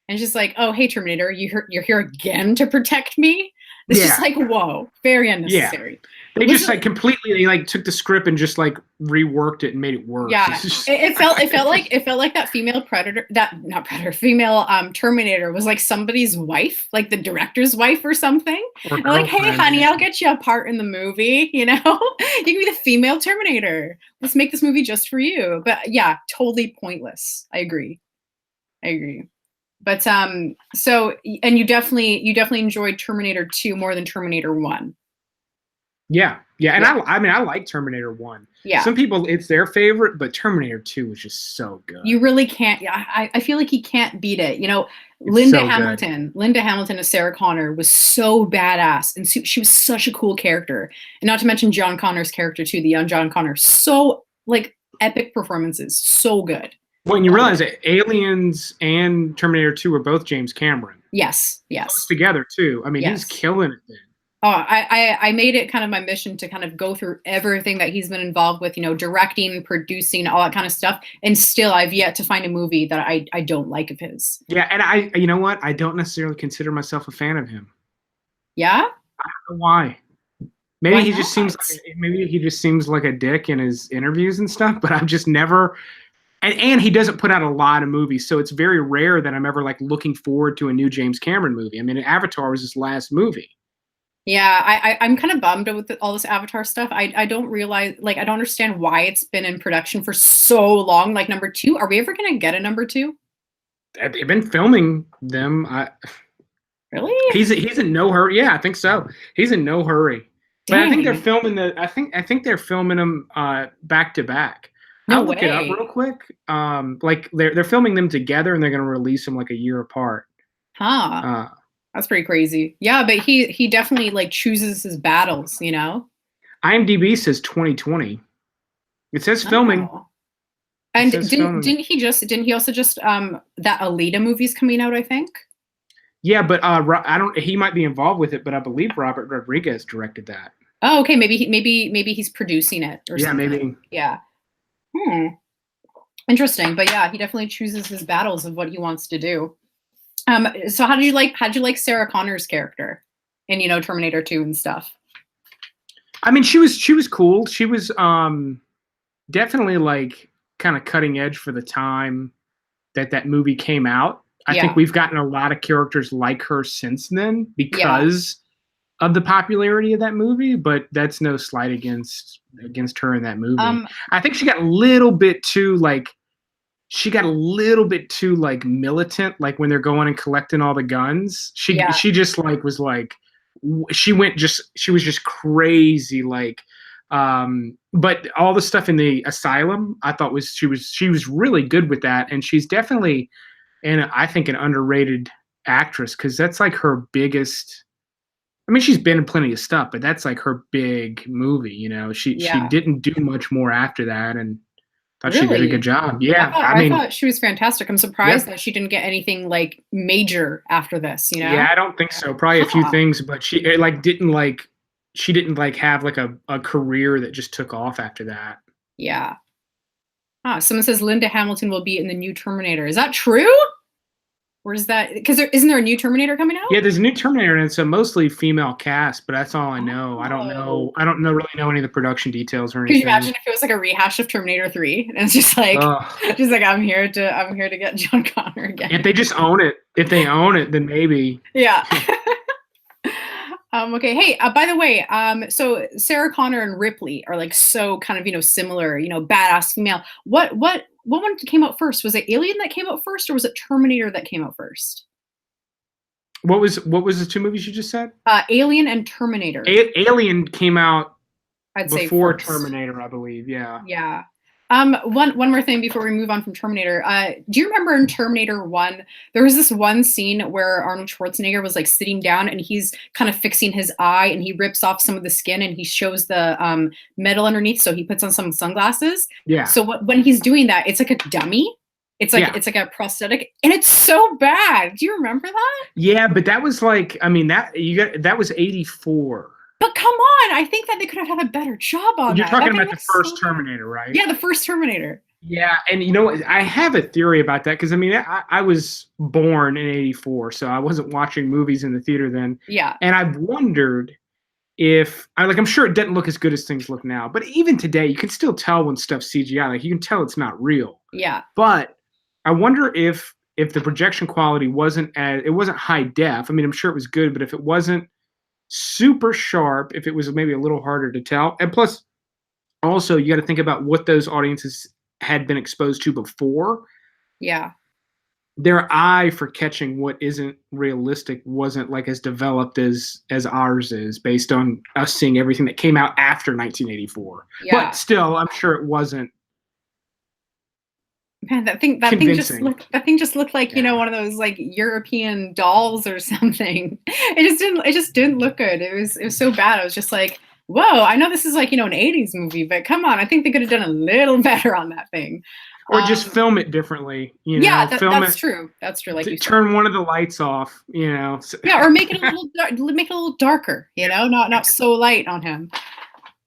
And it's just like, oh, hey, Terminator, you're here again to protect me. It's just like, whoa, very unnecessary. Yeah. They just like completely like took the script and just like reworked it and made it worse. Yeah, it felt like that female female Terminator was like somebody's wife, like the director's wife or something. Or like, hey, honey, I'll get you a part in the movie. You can be the female Terminator. Let's make this movie just for you. But yeah, totally pointless. I agree. But so and you definitely enjoyed Terminator 2 more than Terminator 1. Yeah. And I like Terminator 1. Yeah. Some people, it's their favorite, but Terminator 2 was just so good. You really can't. I feel like you can't beat it. Linda Hamilton as Sarah Connor was so badass, and she was such a cool character. And not to mention John Connor's character too, the young John Connor. So like epic performances, so good. When you realize that Aliens and Terminator 2 were both James Cameron. Yes. Both together too. I mean, he's killing it then. Oh, I made it kind of my mission to kind of go through everything that he's been involved with, directing, producing, all that kind of stuff. And still, I've yet to find a movie that I don't like of his. Yeah, and you know what? I don't necessarily consider myself a fan of him. Yeah? I don't know why. Maybe he just seems like a dick in his interviews and stuff, but I've just never. And he doesn't put out a lot of movies, so it's very rare that I'm ever like looking forward to a new James Cameron movie. I mean, Avatar was his last movie. Yeah, I'm kind of bummed with all this Avatar stuff. I don't realize, like, I don't understand why it's been in production for so long. Like, number 2, are we ever gonna get a number 2? They've been filming them. Really? He's in no hurry. Yeah, I think so. He's in no hurry. Dang. But I think they're filming I think they're filming them back to back. No I'll look it up real quick. Like they're filming them together and they're gonna release them like a year apart. Huh. That's pretty crazy. Yeah, but he definitely like chooses his battles, IMDb says 2020. It says filming. Oh. And didn't he also just that Alita movie's coming out, I think? Yeah, but he might be involved with it, but I believe Robert Rodriguez directed that. Oh, okay. Maybe he's producing it or something. Yeah, maybe. Yeah. Interesting. But yeah, he definitely chooses his battles of what he wants to do. So how'd you like Sarah Connor's character in, Terminator 2 and stuff? I mean, she was cool. She was definitely like kind of cutting edge for the time that movie came out. I think we've gotten a lot of characters like her since then because of the popularity of that movie, but that's no slight against her in that movie. I think she got a little bit too like she got a little bit too like militant, like when they're going and collecting all the guns. She just like was like she was just crazy like but all the stuff in the asylum I thought she was really good with that, and she's definitely, and I think, an underrated actress because that's like her biggest. I mean, she's been in plenty of stuff, but that's like her big movie. You know, she didn't do much more after that, and thought she did a good job. Yeah, I thought she was fantastic. I'm surprised that she didn't get anything like major after this. You know? Yeah, I don't think so. Probably a few things, but she didn't have like a career that just took off after that. Yeah. Someone says Linda Hamilton will be in the new Terminator. Is that true? Or is that because isn't there a new Terminator coming out? Yeah, there's a new Terminator, and it's a mostly female cast, but that's all I know. I don't know really know any of the production details or anything. Could you imagine if it was like a rehash of Terminator 3? And it's just like I'm here to get John Connor again. If they just own it. If they own it, then maybe. Yeah. Okay. Hey, by the way, so Sarah Connor and Ripley are like so kind of, similar, badass female. What one came out first? Was it Alien that came out first, or was it Terminator that came out first? What was the two movies you just said? Alien and Terminator. Alien came out before first. Terminator, I believe. Yeah. Yeah. One more thing before we move on from Terminator. Do you remember in Terminator 1, there was this one scene where Arnold Schwarzenegger was like sitting down and he's kind of fixing his eye and he rips off some of the skin and he shows the metal underneath, so he puts on some sunglasses. Yeah. So when he's doing that, it's like a dummy. It's like a prosthetic, and it's so bad. Do you remember that? Yeah, but that was like, I mean, that was 84. But come on, I think that they could have had a better job on that. You're talking about the first Terminator, right? Yeah, the first Terminator. Yeah, and I have a theory about that because I mean, I was born in 84, so I wasn't watching movies in the theater then. Yeah. And I've wondered if I'm sure it doesn't look as good as things look now, but even today, you can still tell when stuff's CGI. Like you can tell it's not real. Yeah. But I wonder if the projection quality wasn't high def. I mean, I'm sure it was good, but if it wasn't super sharp, if it was maybe a little harder to tell. And plus, also, you got to think about what those audiences had been exposed to before. Yeah. Their eye for catching what isn't realistic wasn't like as developed as ours is, based on us seeing everything that came out after 1984. Yeah. But still, I'm sure it wasn't. Man, that thing just looked like one of those like European dolls or something. It just didn't look good. It was so bad. I was just like, whoa, I know this is like an 80s movie, but come on, I think they could have done a little better on that thing. Or just film it differently. Yeah, that's true. That's true. Like you turn one of the lights off. Yeah, or make it a little darker. Not so light on him.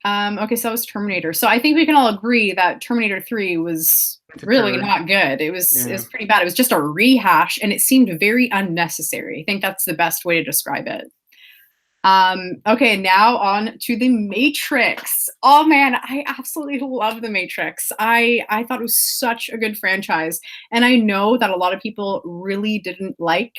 Okay, so that was Terminator. So I think we can all agree that Terminator 3 was really not good. It was pretty bad. It was just a rehash, and it seemed very unnecessary. I think that's the best way to describe it. Okay, now on to The Matrix. Oh man, I absolutely love The Matrix. I thought it was such a good franchise, and I know that a lot of people really didn't like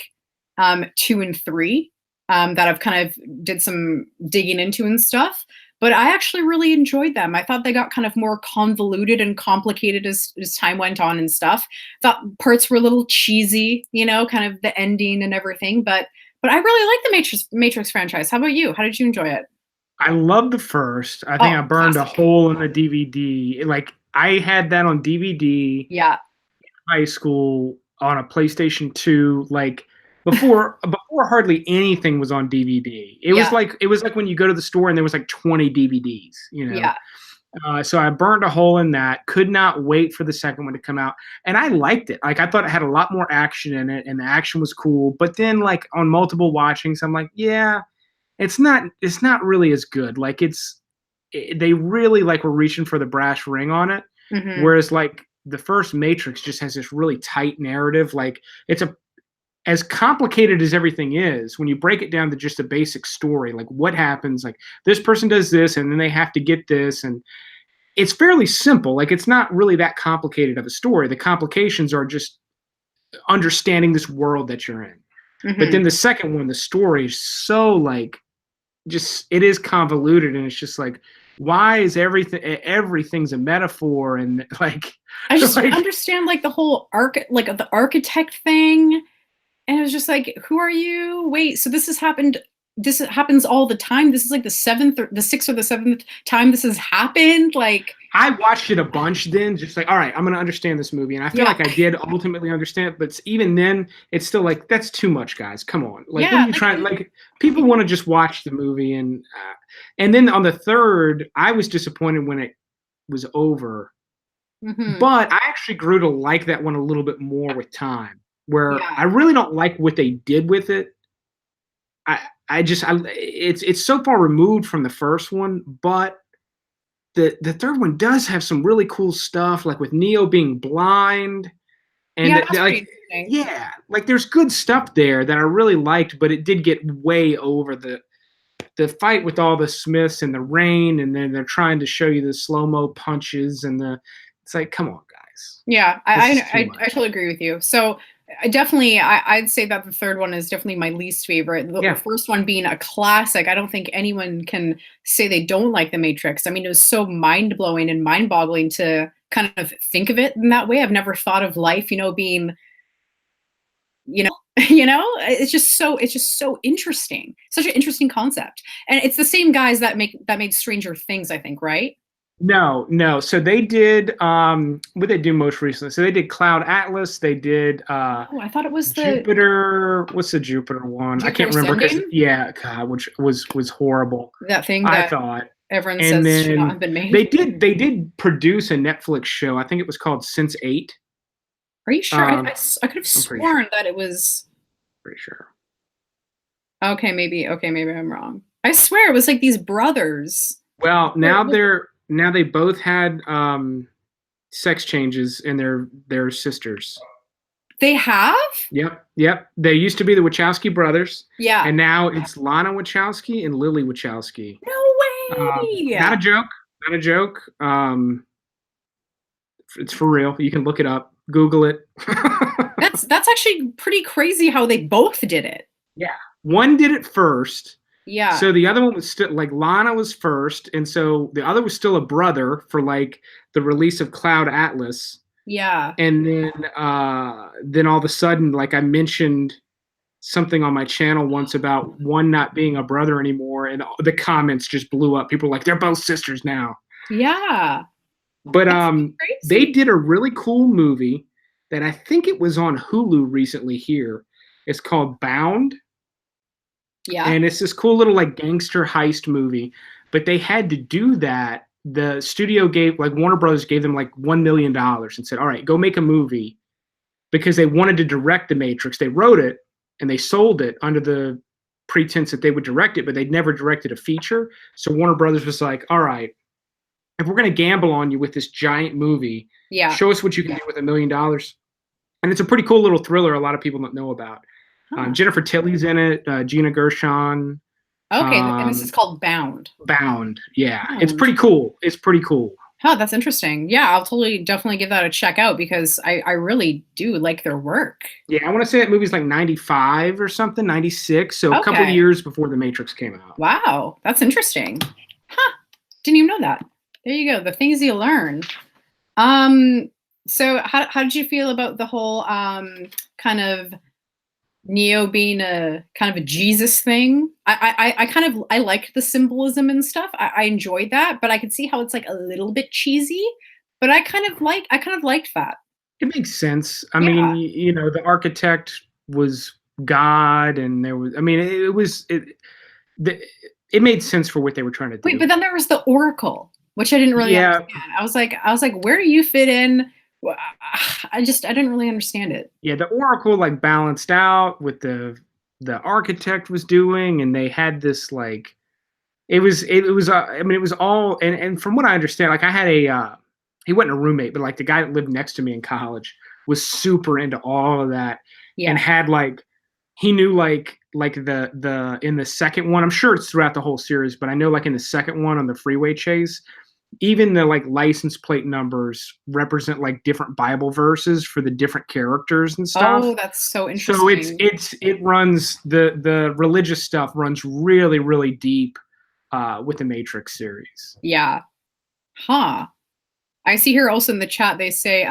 2 and 3 that I've kind of did some digging into and stuff. But I actually really enjoyed them. I thought they got kind of more convoluted and complicated as time went on and stuff. Thought parts were a little cheesy, kind of the ending and everything. But I really like the Matrix franchise. How about you? How did you enjoy it? I love the first. I think I burned a hole in the DVD. Like I had that on DVD. Yeah. In high school on a PlayStation 2. Like before hardly anything was on DVD. It was like when you go to the store and there was like 20 DVDs, Yeah. So I burned a hole in that. Could not wait for the second one to come out, and I liked it. Like I thought it had a lot more action in it, and the action was cool. But then, like on multiple watchings, I'm like, yeah, it's not really as good. Like they really like were reaching for the brass ring on it, whereas like the first Matrix just has this really tight narrative. Like it's as complicated as everything is, when you break it down to just a basic story, like what happens, like this person does this and then they have to get this, and it's fairly simple. Like it's not really that complicated of a story. The complications are just understanding this world that you're in. But then the second one, the story is so like, just, it is convoluted, and it's just like, why is everything's a metaphor, and like I just don't understand like the whole the architect thing. And it was just like, who are you? Wait, so this happens all the time. This is like the sixth or the seventh time this has happened. Like, I watched it a bunch then, just like, all right, I'm going to understand this movie. And I feel like I did ultimately understand it, but even then, it's still like, that's too much, guys. Come on. Like, when you trying, like, people want to just watch the movie. And then on the third, I was disappointed when it was over. Mm-hmm. But I actually grew to like that one a little bit more with time, where I really don't like what they did with it. It's so far removed from the first one, but the third one does have some really cool stuff, like with Neo being blind, and like there's good stuff there that I really liked, but it did get way over the fight with all the Smiths and the rain, and then they're trying to show you the slow-mo punches, and it's like, come on, guys. Yeah, I totally agree with you. So I'd say that the third one is definitely my least favorite. The first one being a classic. I don't think anyone can say they don't like The Matrix. I mean, it was so mind-blowing and mind-boggling to kind of think of it in that way. I've never thought of life, being, it's just so interesting. Such an interesting concept. And it's the same guys that made Stranger Things, I think, right? No. So they did what they do most recently. So they did Cloud Atlas. They did I thought it was Jupiter. What's the Jupiter one? I can't remember. God, which was horrible. That thing I thought everyone says should not have been made. They did produce a Netflix show. I think it was called Sense8. Are you sure? I could have sworn that it was. Pretty sure. Okay, maybe I'm wrong. I swear it was like these brothers. Well, now they both had sex changes, and they're sisters. They have? Yep. They used to be the Wachowski brothers. Yeah. And now it's Lana Wachowski and Lily Wachowski. No way. Not a joke. It's for real. You can look it up. Google it. That's actually pretty crazy how they both did it. Yeah. One did it first. Yeah. So the other one was still like Lana was first, and so the other was still a brother for like the release of Cloud Atlas. Yeah. And then all of a sudden, like I mentioned something on my channel once about one not being a brother anymore, and the comments just blew up. People were like, they're both sisters now. Yeah. But they did a really cool movie that I think it was on Hulu recently here. It's called Bound. Yeah. And it's this cool little like gangster heist movie, but they had to do that. The studio Warner Brothers gave them like $1 million and said, all right, go make a movie, because they wanted to direct The Matrix. They wrote it and they sold it under the pretense that they would direct it, but they'd never directed a feature. So Warner Brothers was like, all right, if we're going to gamble on you with this giant movie, show us what you can do with $1 million. And it's a pretty cool little thriller a lot of people don't know about. Jennifer Tilly's in it, Gina Gershon. Okay, and this is called Bound. Bound, yeah. Bound. It's pretty cool. Oh, that's interesting. Yeah, I'll definitely give that a check out, because I really do like their work. Yeah, I want to say that movie's like 95 or something, 96, so a couple of years before The Matrix came out. Wow, that's interesting. Huh, didn't even know that. There you go, the things you learn. So how did you feel about the whole kind of Neo being a kind of a Jesus thing? I liked the symbolism and stuff. I enjoyed that, but I could see how it's like a little bit cheesy. But I kind of liked that. It makes sense. I mean, the architect was God, and there was. I mean, it made sense for what they were trying to do. Wait, but then there was the Oracle, which I didn't really understand. I was like, where do you fit in? I didn't really understand it. Yeah, the Oracle like balanced out with the architect was doing, and they had this like it was I mean, it was all, and from what I understand, like I had he wasn't a roommate, but like the guy that lived next to me in college was super into all of that. And had like he knew like the in the second one, I'm sure it's throughout the whole series, but I know like in the second one on the freeway chase, even the like license plate numbers represent like different Bible verses for the different characters and stuff. Oh, that's so interesting. So it runs the religious stuff runs really, really deep with the Matrix series. Yeah. Huh. I see here also in the chat they say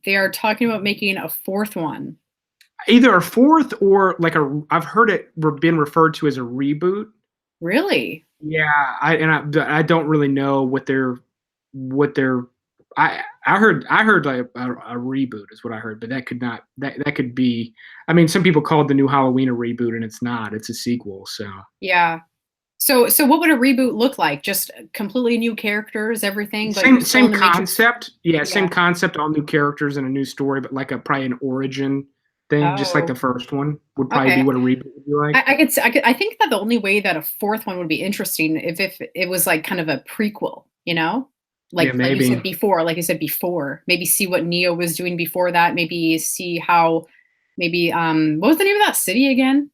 they are talking about making a fourth one. Either a fourth or like I've heard it been referred to as a reboot. Really? Yeah, I don't really know what they're I heard like a reboot is what I heard, but that could be. I mean, some people call it the new Halloween a reboot, and it's not. It's a sequel. So yeah. So what would a reboot look like? Just completely new characters, everything, but same concept. Yeah, same concept, all new characters and a new story, but like probably an origin thing, just like the first one would probably be what a reboot would be like. I think that the only way that a fourth one would be interesting if it was like kind of a prequel, you know? Like, maybe. like you said before, maybe see what Neo was doing before that, maybe see how maybe what was the name of that city again?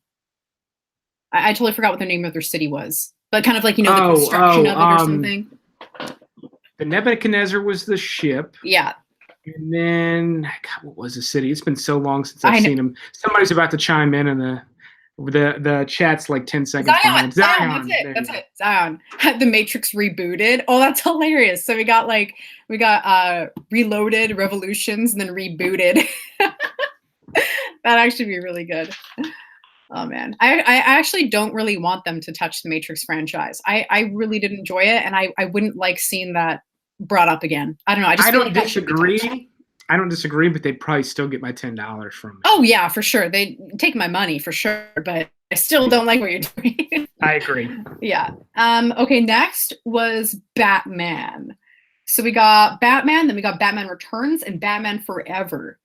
I totally forgot what the name of their city was, but kind of like, the construction of it or something. The Nebuchadnezzar was the ship. Yeah. And then, God, what was the city? It's been so long since I've seen him. Somebody's about to chime in, and the chat's like 10 seconds behind. Zion, that's it. Zion. The Matrix rebooted. Oh, that's hilarious. So we got Reloaded, Revolutions, and then rebooted. That'd actually be really good. Oh man, I actually don't really want them to touch the Matrix franchise. I really did enjoy it, and I wouldn't like seeing that brought up again. I don't know. I don't disagree. I don't disagree, but they'd probably still get my $10 from me. Oh yeah, for sure. They take my money for sure, but I still don't like what you're doing. I agree. Yeah. Okay. Next was Batman. So we got Batman, then we got Batman Returns and Batman Forever.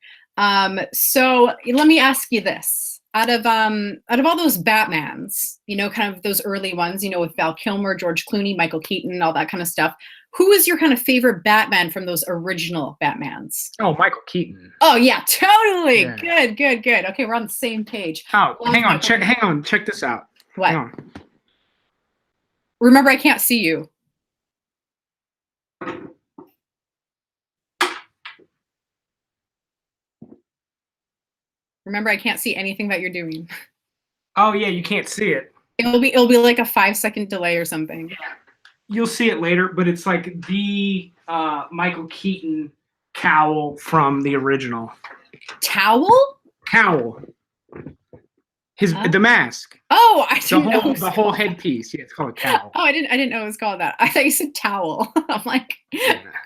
So let me ask you this. Out of all those Batmans, kind of those early ones, with Val Kilmer, George Clooney, Michael Keaton, all that kind of stuff, who is your kind of favorite Batman from those original Batmans? Oh, Michael Keaton. Oh yeah, totally. Yeah. Good. Okay, we're on the same page. Oh, hang on, check this out. What? Hang on. Remember, I can't see you. Remember, I can't see anything that you're doing. Oh yeah, you can't see it. It'll be like a 5-second delay or something. Yeah. You'll see it later, but it's like the Michael Keaton cowl from the original. Towel? Cowl. The mask. Oh, I didn't know. The whole headpiece. Yeah, it's called a cowl. Oh, I didn't know it was called that. I thought you said towel. I'm like,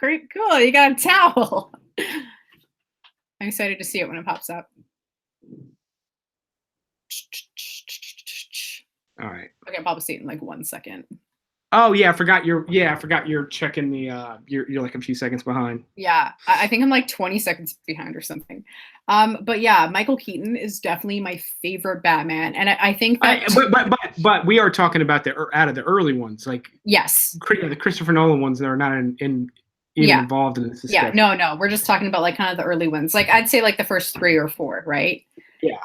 great, cool. You got a towel. I'm excited to see it when it pops up. All right. Okay, I'll probably see it in like 1 second. Oh yeah, I forgot you're checking the you're like a few seconds behind. Yeah, I think I'm like 20 seconds behind or something. But yeah, Michael Keaton is definitely my favorite Batman, and I think that. But we are talking about out of the early ones, like yes, the Christopher Nolan ones that are not even involved in this discussion. Yeah, no, we're just talking about like kind of the early ones. Like I'd say like the first 3 or 4, right? Yeah.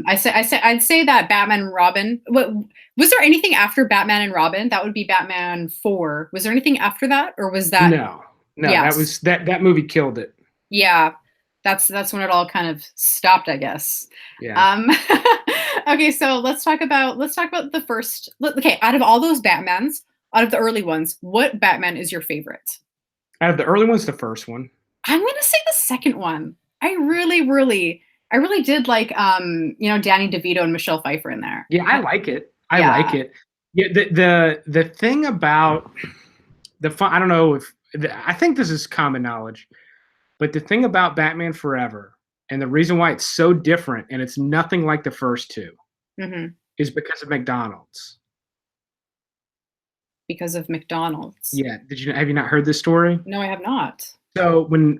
I'd say that Batman and Robin. What was there anything after Batman and Robin? That would be Batman 4. Was there anything after that, or was that? No. Yes. That was that movie killed it. Yeah, that's when it all kind of stopped, I guess. Yeah. Okay, so let's talk about the first. Okay, out of all those Batmans, out of the early ones, what Batman is your favorite? Out of the early ones, the first one. I'm gonna say the second one. I really did like Danny DeVito and Michelle Pfeiffer in there. Yeah, I like it. I like it. Yeah, the thing about the fun, I don't know I think this is common knowledge, but the thing about Batman Forever and the reason why it's so different and it's nothing like the first two is because of McDonald's. Because of McDonald's. Yeah. Have you not heard this story? No, I have not. So when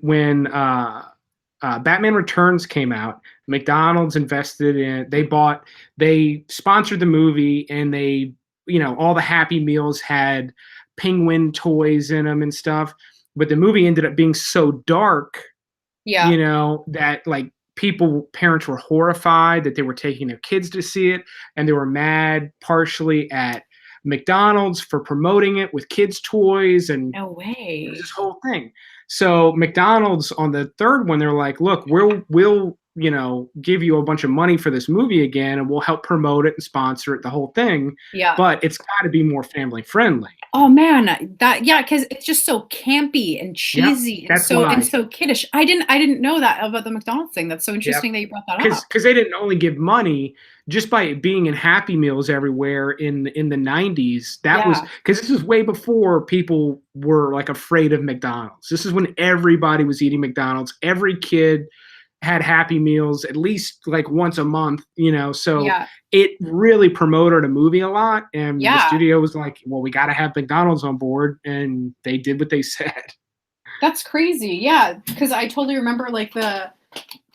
Batman Returns came out, McDonald's invested in, they sponsored the movie, and they, all the Happy Meals had penguin toys in them and stuff. But the movie ended up being so dark, that like parents were horrified that they were taking their kids to see it, and they were mad partially at McDonald's for promoting it with kids' toys, and no way, this whole thing. So McDonald's on the third one, they're like, look, we'll give you a bunch of money for this movie again, and we'll help promote it and sponsor it, the whole thing. Yeah. But it's got to be more family friendly. Oh man, because it's just so campy and cheesy and so kiddish. I didn't know that about the McDonald's thing. That's so interesting that you brought that up. Because they didn't only give money just by it being in Happy Meals everywhere in the 90s. That was because this is way before people were like afraid of McDonald's. This is when everybody was eating McDonald's. Every kid had Happy Meals at least like once a month, so it really promoted a movie a lot. And the studio was like, well, we got to have McDonald's on board, and they did what they said. That's crazy. Yeah, because I totally remember like the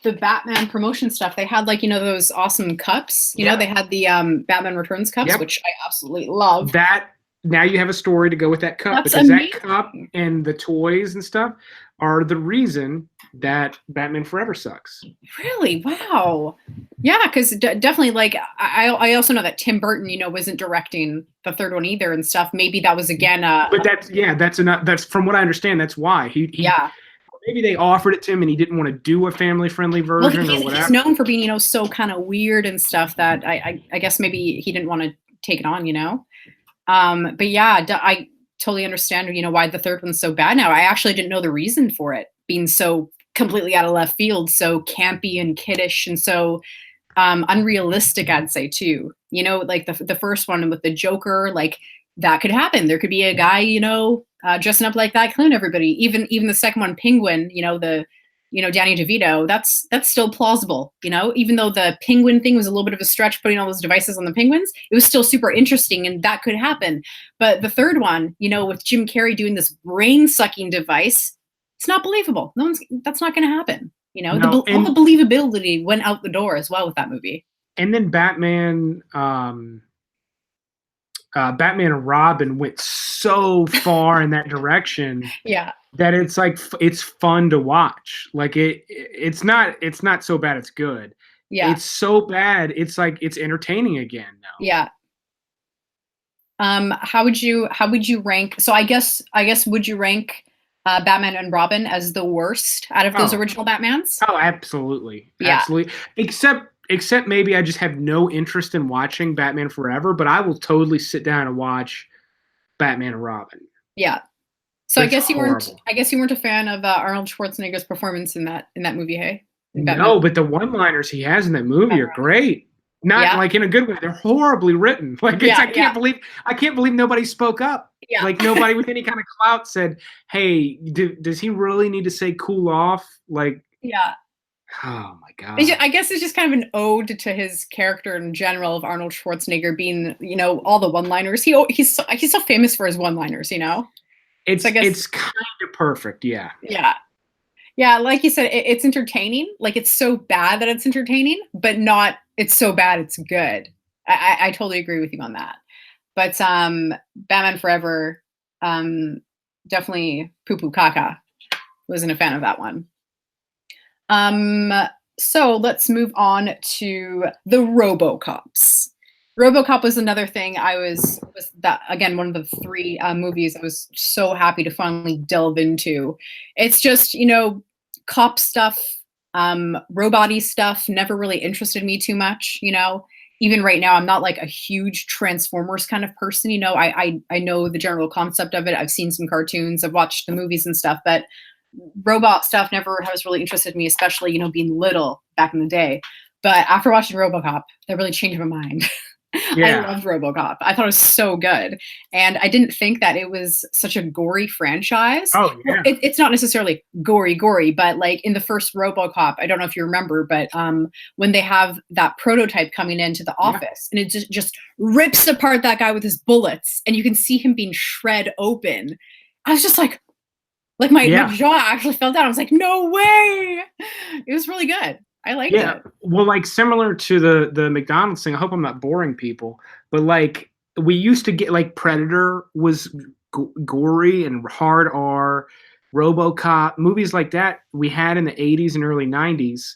Batman promotion stuff. They had like those awesome cups. They had the Batman Returns cups, which I absolutely love. That now you have a story to go with that cup. That's amazing. That cup and the toys and stuff are the reason that Batman Forever sucks. Really? Wow. Yeah, because definitely, like, I also know that Tim Burton, wasn't directing the third one either and stuff. Maybe that was again. But that's from what I understand. That's why he maybe they offered it to him and he didn't want to do a family friendly version or whatever. He's known for being so kind of weird and stuff that I guess maybe he didn't want to take it on. But yeah, I totally understand, why the third one's so bad now. I actually didn't know the reason for it being so completely out of left field, so campy and kiddish and so unrealistic, I'd say too. Like the first one with the Joker, like that could happen. There could be a guy, dressing up like that, killing everybody. Even the second one, Penguin, Danny DeVito, that's still plausible, even though the penguin thing was a little bit of a stretch, putting all those devices on the penguins, it was still super interesting and that could happen. But the third one, with Jim Carrey doing this brain sucking device, it's not believable. That's not going to happen. All the believability went out the door as well with that movie. And then Batman and Robin went so far in that direction. Yeah. That it's like it's fun to watch. Like it's not so bad it's good. Yeah. It's so bad it's like it's entertaining again now. Yeah. How would you rank? So I guess would you rank Batman and Robin as the worst out of those original Batmans? Oh, absolutely. Yeah. Absolutely. Except maybe I just have no interest in watching Batman Forever, but I will totally sit down and watch Batman and Robin. Yeah. So I guess you weren't a fan of Arnold Schwarzenegger's performance in that movie, hey? No, but the one-liners he has in that movie are great. Not like in a good way. They're horribly written. Like I can't believe nobody spoke up. Yeah. Like nobody with any kind of clout said, "Hey, does he really need to say cool off?" Like oh my God. I guess it's just kind of an ode to his character in general of Arnold Schwarzenegger being, all the one-liners. He's so famous for his one-liners, It's kind of perfect, yeah. Yeah. Yeah, like you said, it's entertaining. Like it's so bad that it's entertaining, but not it's so bad it's good. I totally agree with you on that. But Batman Forever, definitely poo-poo caca. Wasn't a fan of that one. So let's move on to the Robocops. Robocop was another thing was that again one of the three movies I was so happy to finally delve into. It's just cop stuff, robot-y stuff never really interested me too much. Even right now I'm not like a huge Transformers kind of person. I know the general concept of it. I've seen some cartoons, I've watched the movies and stuff, but robot stuff never has really interested me, especially being little back in the day. But after watching Robocop, that really changed my mind. Yeah. I loved Robocop. I thought it was so good. And I didn't think that it was such a gory franchise. Oh, yeah. It's not necessarily gory, but like in the first Robocop, I don't know if you remember, but when they have that prototype coming into the office and it just rips apart that guy with his bullets and you can see him being shred open. I was just like my jaw actually fell down. I was like, no way. It was really good. I liked it. Well, like similar to the McDonald's thing. I hope I'm not boring people, but like we used to get like Predator was gory and hard R, RoboCop, movies like that we had in the 80s and early 90s.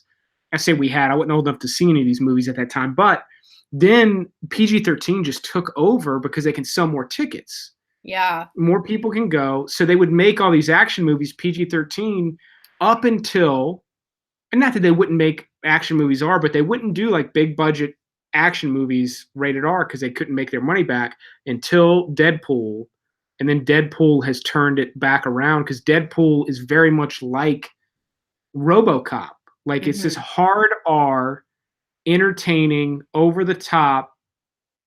I say we had. I wasn't old enough to see any of these movies at that time, but then PG-13 just took over because they can sell more tickets. Yeah. More people can go. So they would make all these action movies PG-13 up until and not that they wouldn't make action movies R, but they wouldn't do like big budget action movies rated R because they couldn't make their money back until Deadpool. And then Deadpool has turned it back around because Deadpool is very much like Robocop. Like it's this hard R, entertaining, over the top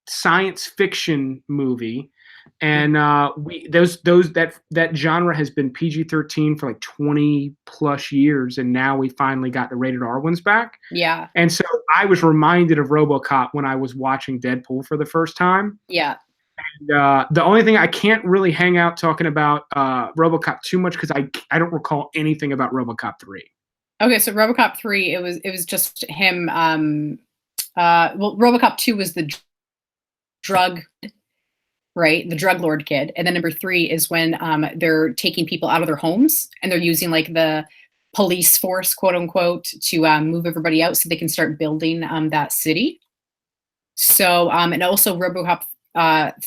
science fiction movie. And that genre has been PG-13 for like 20 plus years, and now we finally got the rated R ones back. Yeah. And so I was reminded of RoboCop when I was watching Deadpool for the first time. Yeah. And the only thing I can't really hang out talking about RoboCop too much because I don't recall anything about RoboCop 3. Okay, so RoboCop 3, it was just him. Well, RoboCop 2 was the drug, right? The drug lord kid. And then number 3 is when they're taking people out of their homes and they're using like the police force, quote unquote, to move everybody out so they can start building that city. So, and also RoboCop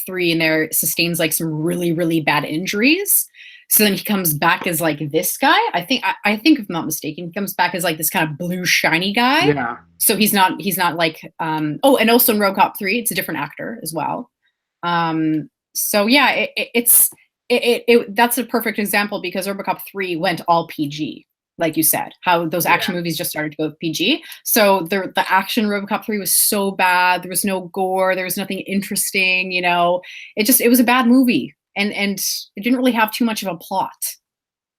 3 in there sustains like some really, really bad injuries. So then he comes back as like this guy. I think if I'm not mistaken, he comes back as like this kind of blue shiny guy. Yeah. So he's not like oh, and also in RoboCop 3, it's a different actor as well. So yeah, it's that's a perfect example because RoboCop 3 went all PG, like you said, how those action movies just started to go PG. So the action RoboCop 3 was so bad. There was no gore. There was nothing interesting. You know, it was a bad movie. And it didn't really have too much of a plot.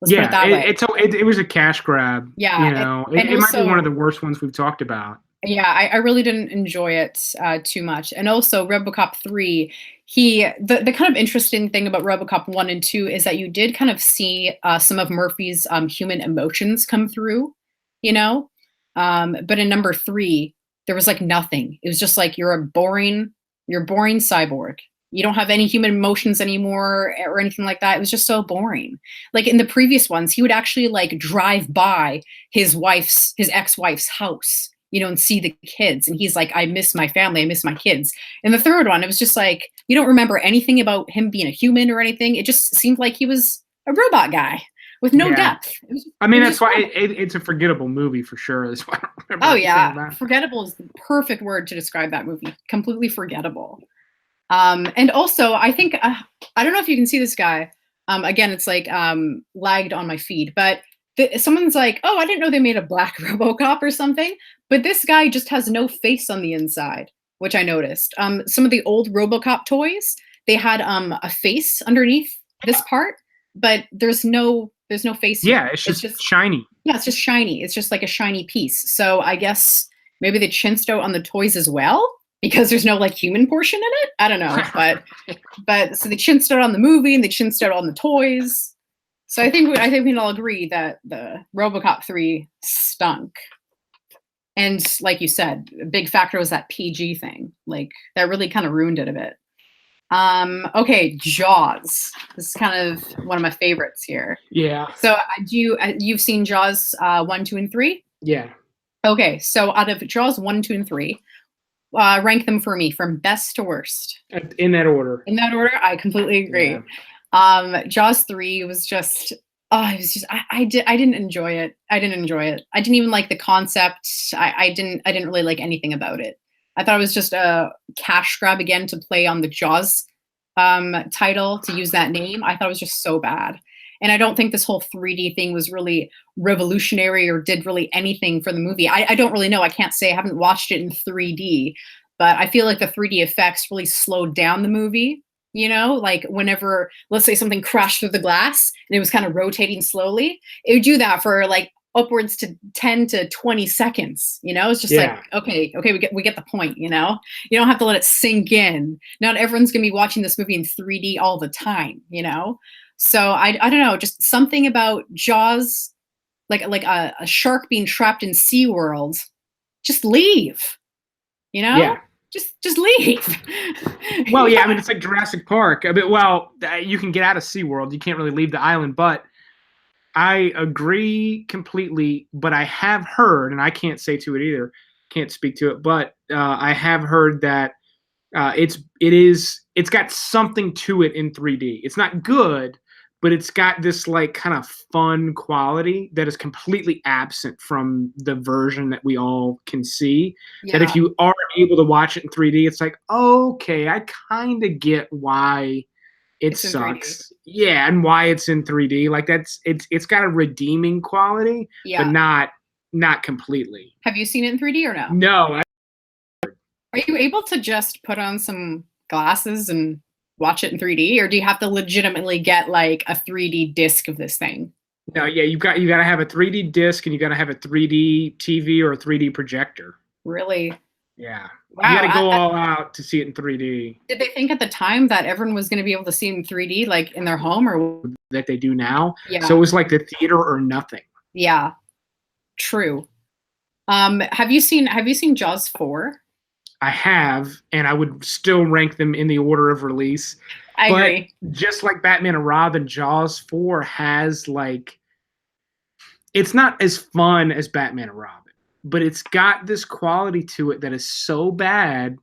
Let's put it that way. It was a cash grab. Yeah, you know, it might be one of the worst ones we've talked about. Yeah, I really didn't enjoy it too much. And also RoboCop 3, the kind of interesting thing about RoboCop 1 and 2 is that you did kind of see some of Murphy's human emotions come through, you know? But in number 3, there was like nothing. It was just like you're a boring cyborg. You don't have any human emotions anymore or anything like that. It was just so boring. Like in the previous ones, he would actually like drive by his ex-wife's house, you know, and see the kids. And he's like, I miss my family. I miss my kids. In the third one, it was just like, you don't remember anything about him being a human or anything. It just seemed like he was a robot guy with no depth. That's why it's a forgettable movie for sure. That's why I don't remember. Oh yeah. Forgettable is the perfect word to describe that movie. Completely forgettable. And also, I think, I don't know if you can see this guy. Again, it's like lagged on my feed, but someone's like, oh, I didn't know they made a black RoboCop or something. But this guy just has no face on the inside, which I noticed. Some of the old RoboCop toys, they had a face underneath this part, but there's no face. Yeah, it's just shiny. Yeah, it's just shiny. It's just like a shiny piece. So I guess maybe they chinsed out on the toys as well, because there's no like human portion in it. I don't know, but so they chinsed out on the movie and they chinsed out on the toys. So I think we can all agree that the RoboCop 3 stunk. And like you said, a big factor was that PG thing. Like that really kind of ruined it a bit. Okay, Jaws. This is kind of one of my favorites here. Yeah. So you've seen Jaws 1, 2, and 3? Yeah. Okay, so out of Jaws 1, 2, and 3, rank them for me from best to worst. In that order. In that order, I completely agree. Yeah. Jaws 3 was just, I didn't enjoy it. I didn't even like the concept. I didn't really like anything about it. I thought it was just a cash grab again to play on the Jaws title, to use that name. I thought it was just so bad. And I don't think this whole 3D thing was really revolutionary or did really anything for the movie. I don't really know. I can't say. I haven't watched it in 3D, but I feel like the 3D effects really slowed down the movie. You know, like whenever, let's say something crashed through the glass and it was kind of rotating slowly, it would do that for like upwards to 10 to 20 seconds. You know, it's just like, okay, we get the point. You know, you don't have to let it sink in. Not everyone's going to be watching this movie in 3D all the time, you know? So I don't know, just something about Jaws, like a shark being trapped in SeaWorld. Just leave, you know? Yeah. Just leave. Well, yeah, I mean, it's like Jurassic Park. I mean, well, you can get out of SeaWorld. You can't really leave the island, but I agree completely. But I have heard, and I can't say to it either, can't speak to it, but I have heard that it's got something to it in 3D. It's not good, but it's got this like kind of fun quality that is completely absent from the version that we all can see. Yeah. That if you are able to watch it in 3D, it's like, okay, I kind of get why it sucks. Yeah, and why it's in 3D. Like it's got a redeeming quality, but not completely. Have you seen it in 3D or no? No. Are you able to just put on some glasses and watch it in 3D, or do you have to legitimately get like a 3D disc of this thing? No, yeah, you got to have a 3D disc, and you got to have a 3D TV or a 3D projector. Really? Yeah. Wow. You got to go all out to see it in 3D. Did they think at the time that everyone was going to be able to see it in 3D, like in their home, or that they do now? Yeah. So it was like the theater or nothing. Yeah. True. Have you seen Jaws 4? I have, and I would still rank them in the order of release. I agree. Just like Batman and Robin, Jaws 4 has like, it's not as fun as Batman and Robin, but it's got this quality to it that is so bad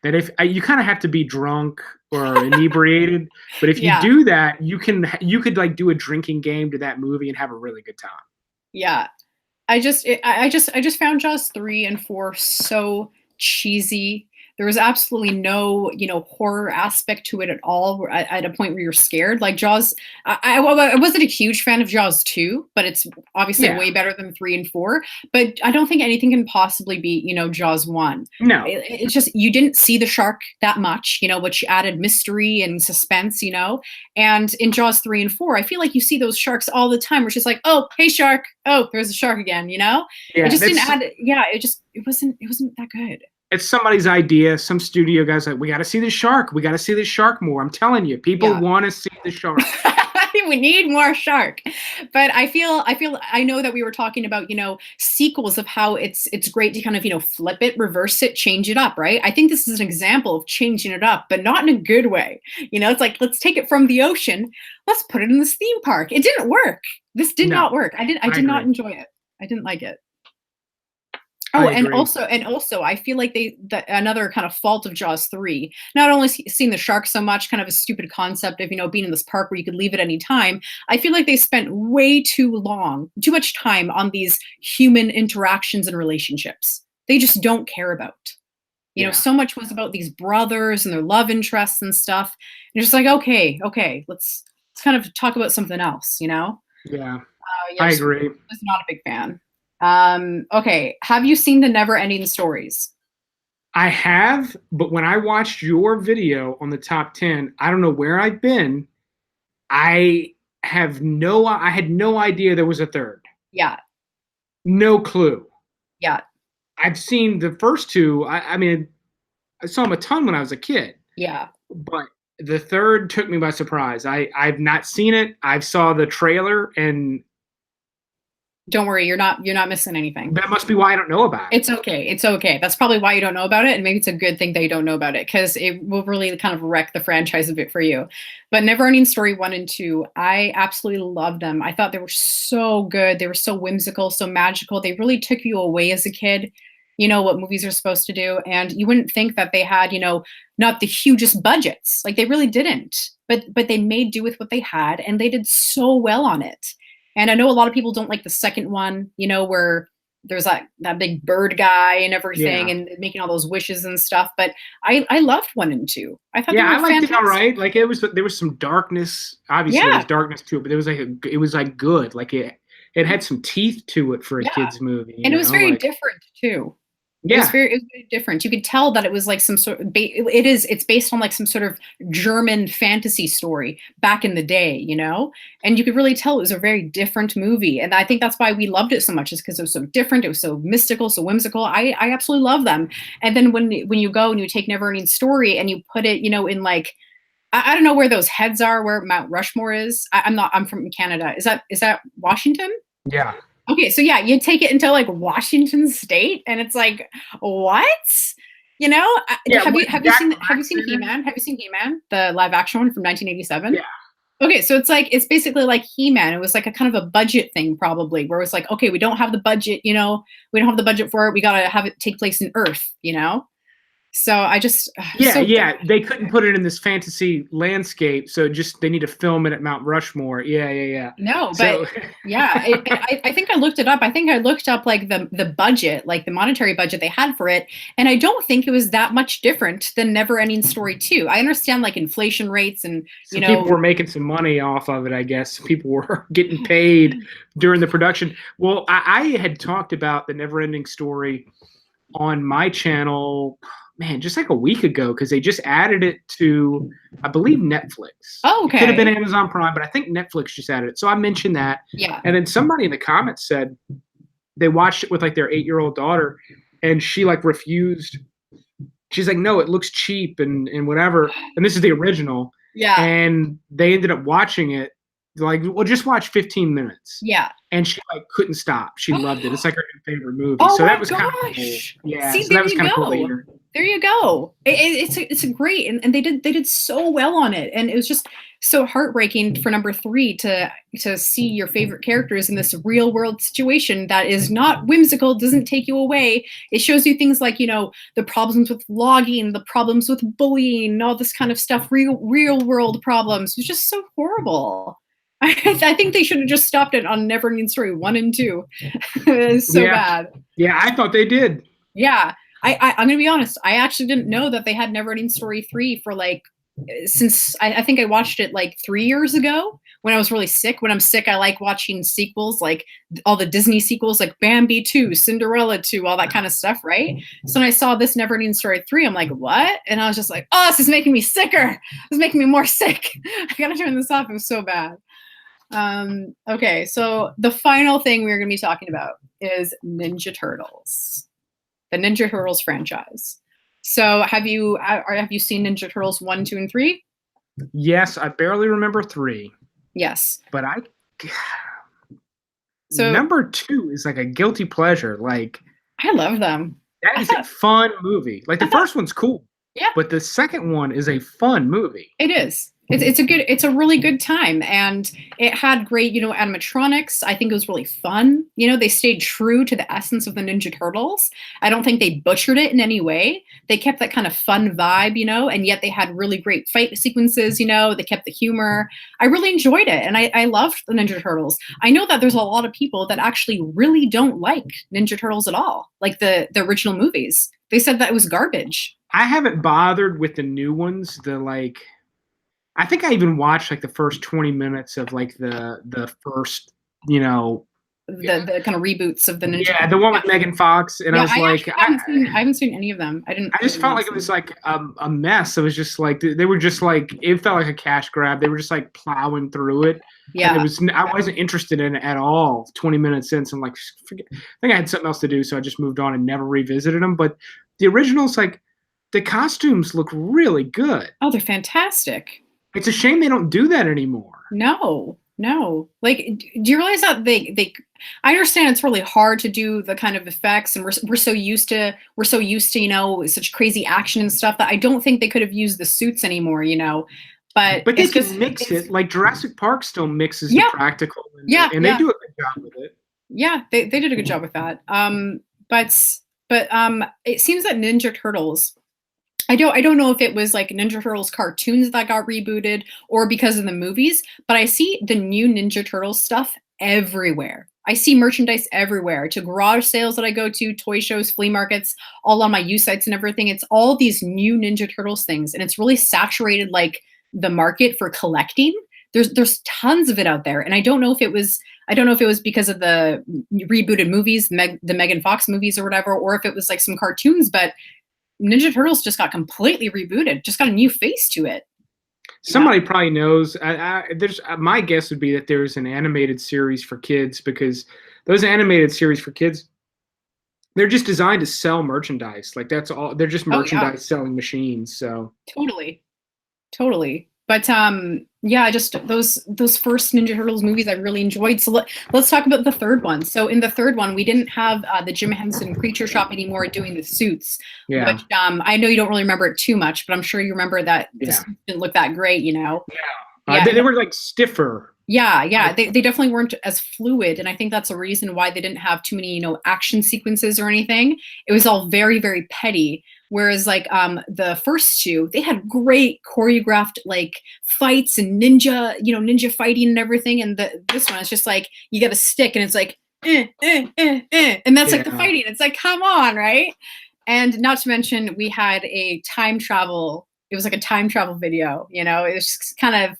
that if you kind of have to be drunk or inebriated, but if you do that, you could like do a drinking game to that movie and have a really good time. Yeah. I just found Jaws 3 and 4 so cheesy. There was absolutely no, horror aspect to it at all. At a point where you're scared. Like Jaws, I wasn't a huge fan of Jaws 2, but it's obviously way better than 3 and 4. But I don't think anything can possibly beat, Jaws 1. No, it's just you didn't see the shark that much, which added mystery and suspense, And in Jaws 3 and 4, I feel like you see those sharks all the time. Where it's just like, oh, hey shark, oh, there's a shark again, Yeah, it just didn't add. Yeah, it wasn't that good. It's somebody's idea. Some studio guy's like, we got to see the shark. We got to see the shark more. I'm telling you, people want to see the shark. We need more shark. But I know that we were talking about, sequels of how it's great to kind of, flip it, reverse it, change it up, right? I think this is an example of changing it up, but not in a good way. It's like, let's take it from the ocean. Let's put it in this theme park. It didn't work. This did not work. I did not enjoy it. I didn't like it. Oh, and also, I feel like another kind of fault of Jaws 3, not only seeing the shark so much, kind of a stupid concept of, being in this park where you could leave at any time. I feel like they spent way too much time on these human interactions and relationships. They just don't care about. So much was about these brothers and their love interests and stuff. And just like, okay, let's kind of talk about something else, Yeah, I agree. I was not a big fan. Okay. Have you seen the Neverending Stories? I have, but when I watched your video on the top 10, I don't know where I've been. I had no idea there was a third. Yeah. No clue. Yeah. I've seen the first two. I mean, I saw them a ton when I was a kid. Yeah. But the third took me by surprise. I've not seen it. I saw the trailer and don't worry, you're not missing anything. That must be why I don't know about it. It's okay. That's probably why you don't know about it, and maybe it's a good thing that you don't know about it, because it will really kind of wreck the franchise a bit for you. But Neverending Story 1 and 2, I absolutely loved them. I thought they were so good. They were so whimsical, so magical. They really took you away as a kid, what movies are supposed to do. And you wouldn't think that they had, not the hugest budgets. Like, they really didn't. But they made do with what they had, and they did so well on it. And I know a lot of people don't like the second one, where there's that big bird guy and everything, and making all those wishes and stuff. But I loved 1 and 2. I thought they were I liked fantastic. it all right. Like, there was some darkness. Obviously, there was darkness to it, but it was good. Like, it had some teeth to it for a kids movie. And it was very different too. It was very different. You could tell that it was like some sort of it's based on like some sort of German fantasy story back in the day, and you could really tell it was a very different movie. And I think that's why we loved it so much, is because it was so different. It was so mystical, so whimsical. I absolutely love them. And then when you go and you take Neverending Story and you put it, in like, I don't know where those heads are, where Mount Rushmore is. I'm from Canada. Is that Washington? Yeah. Okay, so you take it into like Washington State, and it's like, what? Have you seen He-Man? Have you seen He-Man, the live action one from 1987? Yeah. Okay, so it's basically like He-Man. It was like a kind of a budget thing, probably, where it's like, okay, we don't have the budget, we don't have the budget for it. We gotta have it take place in Earth, So I just yeah, they couldn't put it in this fantasy landscape, so just they need to film it at Mount Rushmore. Yeah. No, but yeah, I think I looked it up. I think I looked up like the budget, like the monetary budget they had for it, and I don't think it was that much different than Neverending Story 2. I understand like inflation rates and people were making some money off of it. I guess people were getting paid during the production. Well, I had talked about the Neverending Story on my channel, man, just like a week ago, because they just added it to, I believe, Netflix. Oh, okay. It could have been Amazon Prime, but I think Netflix just added it. So I mentioned that. Yeah. And then somebody in the comments said they watched it with like their 8-year-old daughter, and she like refused. She's like, no, it looks cheap and whatever. And this is the original. Yeah. And they ended up watching it. Like, well, just watch 15 minutes. Yeah. And she like couldn't stop. She loved it. It's like her favorite movie. Oh, so that was gosh. kind of cool. Yeah. See, so that was kind of cool later. There you go. It's a great, and they did so well on it, and it was just so heartbreaking for number 3 to see your favorite characters in this real world situation that is not whimsical, doesn't take you away. It shows you things like the problems with logging, the problems with bullying, all this kind of stuff, real world problems. It was just so horrible. I think they should have just stopped it on Neverending Story 1 and 2. It's so bad. Yeah, I thought they did. Yeah. I'm gonna be honest. I actually didn't know that they had Neverending Story 3 for like since I think I watched it like 3 years ago when I was really sick. When I'm sick, I like watching sequels, like all the Disney sequels, like Bambi 2, Cinderella 2, all that kind of stuff, right? So when I saw this Neverending Story 3, I'm like, what? And I was just like, oh, this is making me sicker. It's making me more sick. I gotta turn this off. It was so bad. Okay, so the final thing we're gonna be talking about is Ninja Turtles. The Ninja Turtles franchise. So have you seen Ninja Turtles 1, 2, and 3? Yes, I barely remember 3. Yes. But so number 2 is like a guilty pleasure. Like, I love them. That is a fun movie. Like the first one's cool. Yeah. But the second one is a fun movie. It is. It's a really good time, and it had great, animatronics. I think it was really fun. They stayed true to the essence of the Ninja Turtles. I don't think they butchered it in any way. They kept that kind of fun vibe, and yet they had really great fight sequences, they kept the humor. I really enjoyed it, and I loved the Ninja Turtles. I know that there's a lot of people that actually really don't like Ninja Turtles at all, like the original movies. They said that it was garbage. I haven't bothered with the new ones, I think I even watched like the first 20 minutes of like the first, the kind of reboots of the Ninja. Yeah, the one with Megan Fox, and I was like, I haven't seen any of them. I just felt like it was like a mess. It was just like they were just like, it felt like a cash grab. They were just like plowing through it. Yeah, and I wasn't interested in it at all. 20 minutes in, so I'm like, forget. I think I had something else to do, so I just moved on and never revisited them. But the originals, like the costumes look really good. Oh, they're fantastic. It's a shame they don't do that anymore. No. Like, do you realize that they I understand it's really hard to do the kind of effects, and we're so used to such crazy action and stuff that I don't think they could have used the suits anymore, But they can mix it. Like Jurassic Park still mixes the practical, and they do a good job with it. Yeah, they did a good job with that. But it seems that Ninja Turtles, I don't know if it was like Ninja Turtles cartoons that got rebooted or because of the movies, but I see the new Ninja Turtles stuff everywhere. I see merchandise everywhere, to garage sales that I go to, toy shows, flea markets, all on my U sites and everything. It's all these new Ninja Turtles things, and it's really saturated like the market for collecting. There's tons of it out there, and I don't know if it was because of the rebooted movies, the Megan Fox movies or whatever, or if it was like some cartoons, but Ninja Turtles just got completely rebooted, just got a new face to it. Somebody probably knows. There's my guess would be that there's an animated series for kids, because those animated series for kids, they're just designed to sell merchandise. Like that's all. They're just merchandise selling machines. So totally. But yeah, just those first Ninja Turtles movies I really enjoyed. So let's talk about the third one. So in the third one, we didn't have the Jim Henson Creature Shop anymore doing the suits. Yeah. Which I know you don't really remember it too much, but I'm sure you remember that the suits didn't look that great, Yeah. They were like stiffer. Yeah, they definitely weren't as fluid, and I think that's a reason why they didn't have too many, action sequences or anything. It was all very, very petty. Whereas like the first two, they had great choreographed like fights and ninja fighting and everything. And this one is just like you get a stick and it's like and that's like the fighting. It's like, come on, right? And not to mention we had a time travel. It was like a time travel video. It was kind of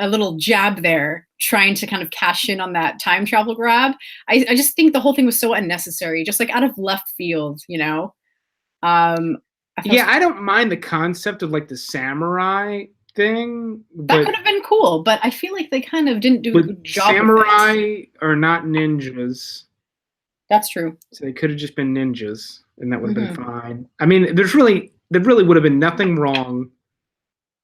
a little jab there, trying to kind of cash in on that time travel grab. I just think the whole thing was so unnecessary, just like out of left field, I don't mind the concept of like the samurai thing. That could have been cool, but I feel like they kind of didn't do a good job. Samurai are not ninjas. That's true. So they could have just been ninjas, and that would have been fine. I mean, there really would have been nothing wrong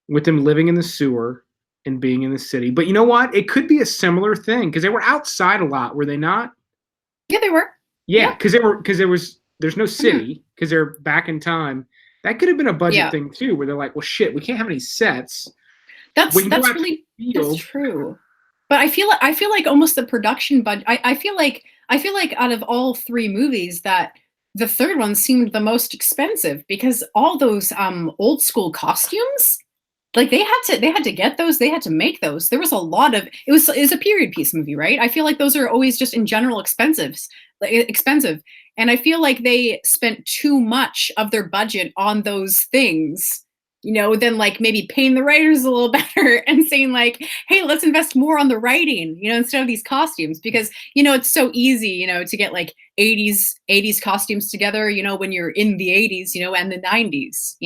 with them living in the sewer and being in the city. But you know what? It could be a similar thing because they were outside a lot, were they not? Yeah, they were. Yeah, because there's no city because they're back in time. That could have been a budget thing too, where they're like, well, shit, we can't have any sets. That's true. But I feel like almost the production budget. I feel like out of all three movies that the third one seemed the most expensive because all those old school costumes. Like they had to get those. They had to make those. There was a lot of it was a period piece movie, right? I feel like those are always just in general expensive, and I feel like they spent too much of their budget on those things, than like maybe paying the writers a little better and saying like, hey, let's invest more on the writing, instead of these costumes because it's so easy, to get like 80s costumes together, when you're in the 80s, and the 90s,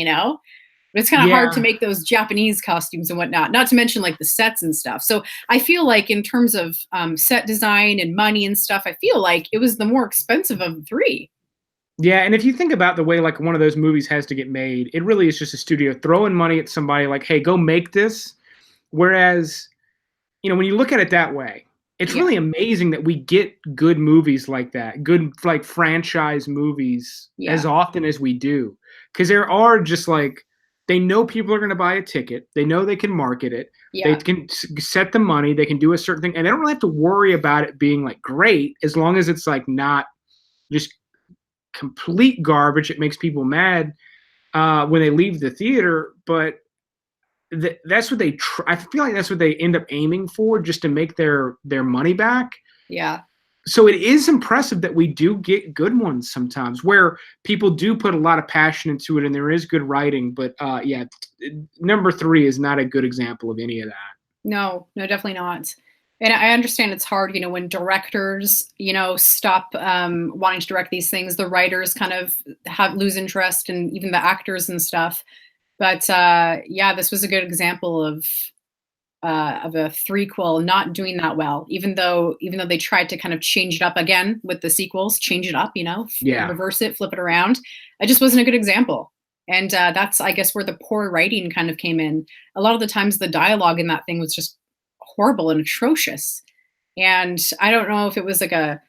But it's kind of hard to make those Japanese costumes and whatnot, not to mention like the sets and stuff. So I feel like in terms of set design and money and stuff, I feel like it was the more expensive of the three. Yeah, and if you think about the way like one of those movies has to get made, it really is just a studio throwing money at somebody like, hey, go make this. Whereas, when you look at it that way, it's really amazing that we get good movies like that, good like franchise movies as often as we do. Because there are just like, they know people are going to buy a ticket. They know they can market it. They can set the money. They can do a certain thing. And they don't really have to worry about it being like great as long as it's like not just complete garbage. It makes people mad when they leave the theater. But that's what they I feel like that's what they end up aiming for, just to make their money back. Yeah. So it is impressive that we do get good ones sometimes where people do put a lot of passion into it and there is good writing. But number 3 is not a good example of any of that. No, definitely not. And I understand it's hard, when directors, stop wanting to direct these things. The writers kind of lose interest, and even the actors and stuff. But this was a good example of a threequel not doing that well, even though they tried to kind of change it up again with the sequels, change it up, reverse it, flip it around. It just wasn't a good example. And that's, I guess, where the poor writing kind of came in. A lot of the times the dialogue in that thing was just horrible and atrocious. And I don't know if it was it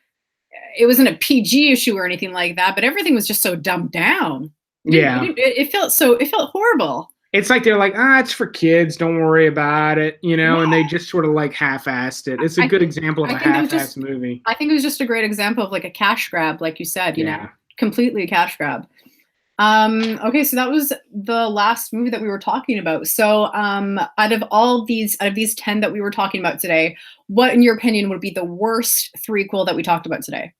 wasn't a PG issue or anything like that, but everything was just so dumbed down. It felt horrible. It's like they're like, it's for kids, don't worry about it, and they just sort of like half-assed it. It's a good example of a half-assed movie. I think it was just a great example of like a cash grab, like you said, completely a cash grab. Okay, so that was the last movie that we were talking about. So out of these 10 that we were talking about today, what in your opinion would be the worst threequel that we talked about today?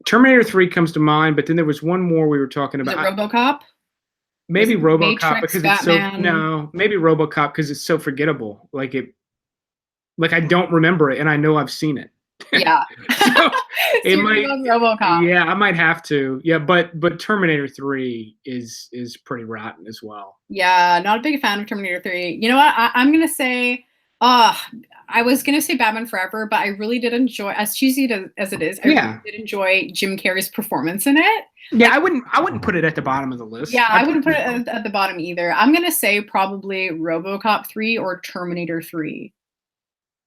Terminator 3 comes to mind, but then there was one more we were talking about. Is it RoboCop? Maybe RoboCop Matrix, because Batman. maybe RoboCop because it's so forgettable. Like I don't remember it and I know I've seen it. Yeah. So it might RoboCop. Yeah, I might have to. Yeah, but Terminator 3 is pretty rotten as well. Yeah, not a big fan of Terminator 3. You know what? I'm gonna say I was gonna say Batman Forever, but I really did enjoy, as cheesy as it is, I really did enjoy Jim Carrey's performance in it. Yeah, I wouldn't put it at the bottom of the list. Yeah, I wouldn't put it at the bottom either. I'm gonna say probably RoboCop 3 or Terminator 3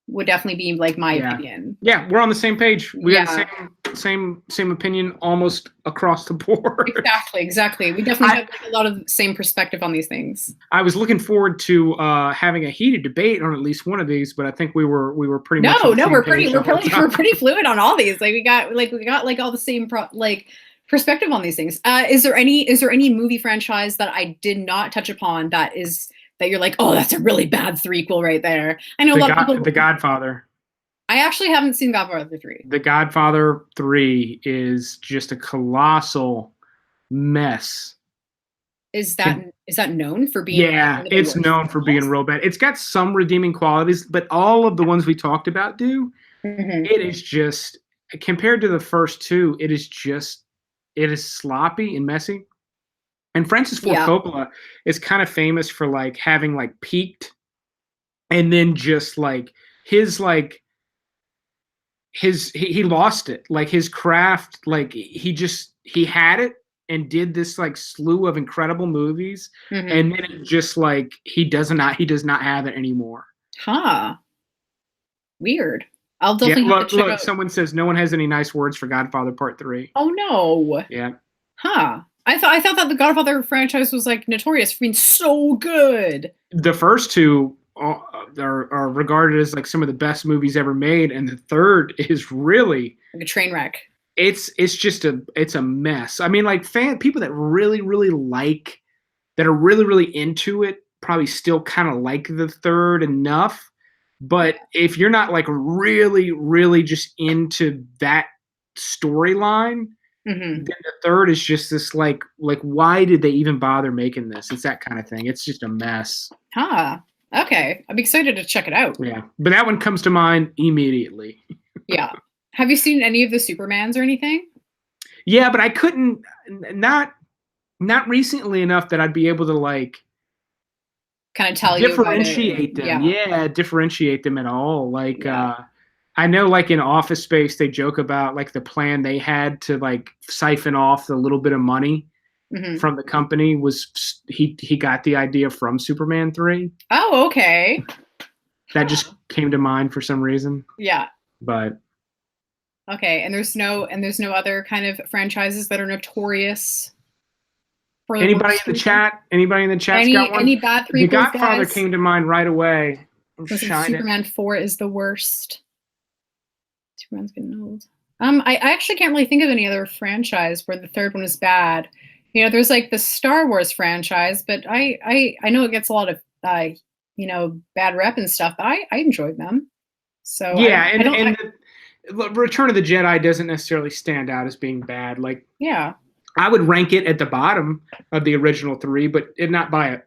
would definitely be like my opinion. Yeah, we're on the same page. We got the same opinion almost across the board. Exactly. We definitely have like a lot of same perspective on these things. I was looking forward to having a heated debate on at least one of these, but I think we were pretty much we're pretty fluid on all these. Like we got like all the same perspective on these things. Is there any movie franchise that I did not touch upon that you're like, oh, that's a really bad threequel right there? I know a lot of people. The Godfather. I actually haven't seen Godfather 3. The Godfather 3 is just a colossal mess. Is that known for being? Yeah, it's known for being real bad. It's got some redeeming qualities, but all of the ones we talked about do. Mm-hmm. It is just, compared to the first two, it is sloppy and messy. And Francis Ford Coppola is kind of famous for like having like peaked, and then just like he lost it. Like his craft, like he had it and did this like slew of incredible movies, and then it just like he does not have it anymore. Huh. Weird. I'll definitely have to check out. Someone says no one has any nice words for Godfather Part 3. Oh no. Yeah. Huh. I thought that the Godfather franchise was like notorious for being so good. The first two are regarded as like some of the best movies ever made, and the third is really like a train wreck. It's just a mess. I mean, like people that really that are really into it probably still kind of like the third enough. But if you're not like really just into that storyline, then the third is just this like why did they even bother making this? It's that kind of thing. It's just a mess. Huh. Okay. I'm excited to check it out. Yeah. But that one comes to mind immediately. Yeah. Have you seen any of the Supermans or anything? Yeah, but I couldn't not recently enough that I'd be able to like kind of tell differentiate them. Yeah, differentiate them at all. Like I know like in Office Space they joke about like the plan they had to like siphon off the little bit of money from the company was he got the idea from Superman 3. Oh, okay. That just came to mind for some reason. Yeah. But okay, and there's no other kind of franchises that are notorious. Anybody in the chat? Anybody in the chat's got one? Any bad Threequels? The Godfather came to mind right away. Superman 4 is the worst. Superman's getting old. I actually can't really think of any other franchise where the third one is bad. You know, there's like the Star Wars franchise, but I know it gets a lot of bad rep and stuff. But I enjoyed them. So yeah, and Return of the Jedi doesn't necessarily stand out as being bad. Like I would rank it at the bottom of the original three, but not by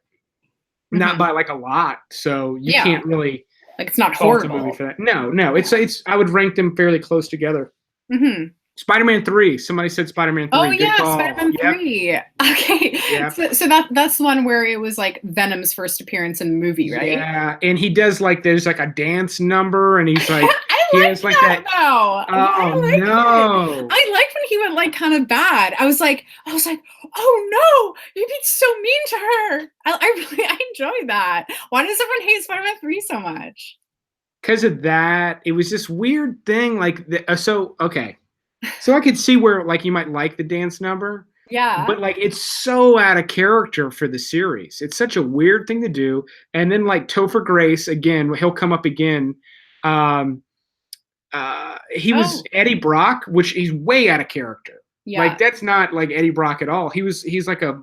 like a lot. So you can't really like it's not horrible. Movie for that. No. It's I would rank them fairly close together. Spider-Man 3. Somebody said Spider-Man 3. Oh yeah, Spider-Man 3. Okay. Yep. So that's the one where it was like Venom's first appearance in the movie, right? Yeah, and he does like there's like a dance number, and he's like I liked that. Oh no! I liked when he went like kind of bad. I was like, oh no, you'd be so mean to her. I enjoyed that. Why does everyone hate Spider-Man 3 so much? Because of that, it was this weird thing. Like so I could see where like you might like the dance number. Yeah. But like it's so out of character for the series. It's such a weird thing to do. And then like Topher Grace again, he'll come up again. He was Eddie Brock, which he's way out of character. Yeah. Like that's not like Eddie Brock at all. He's like a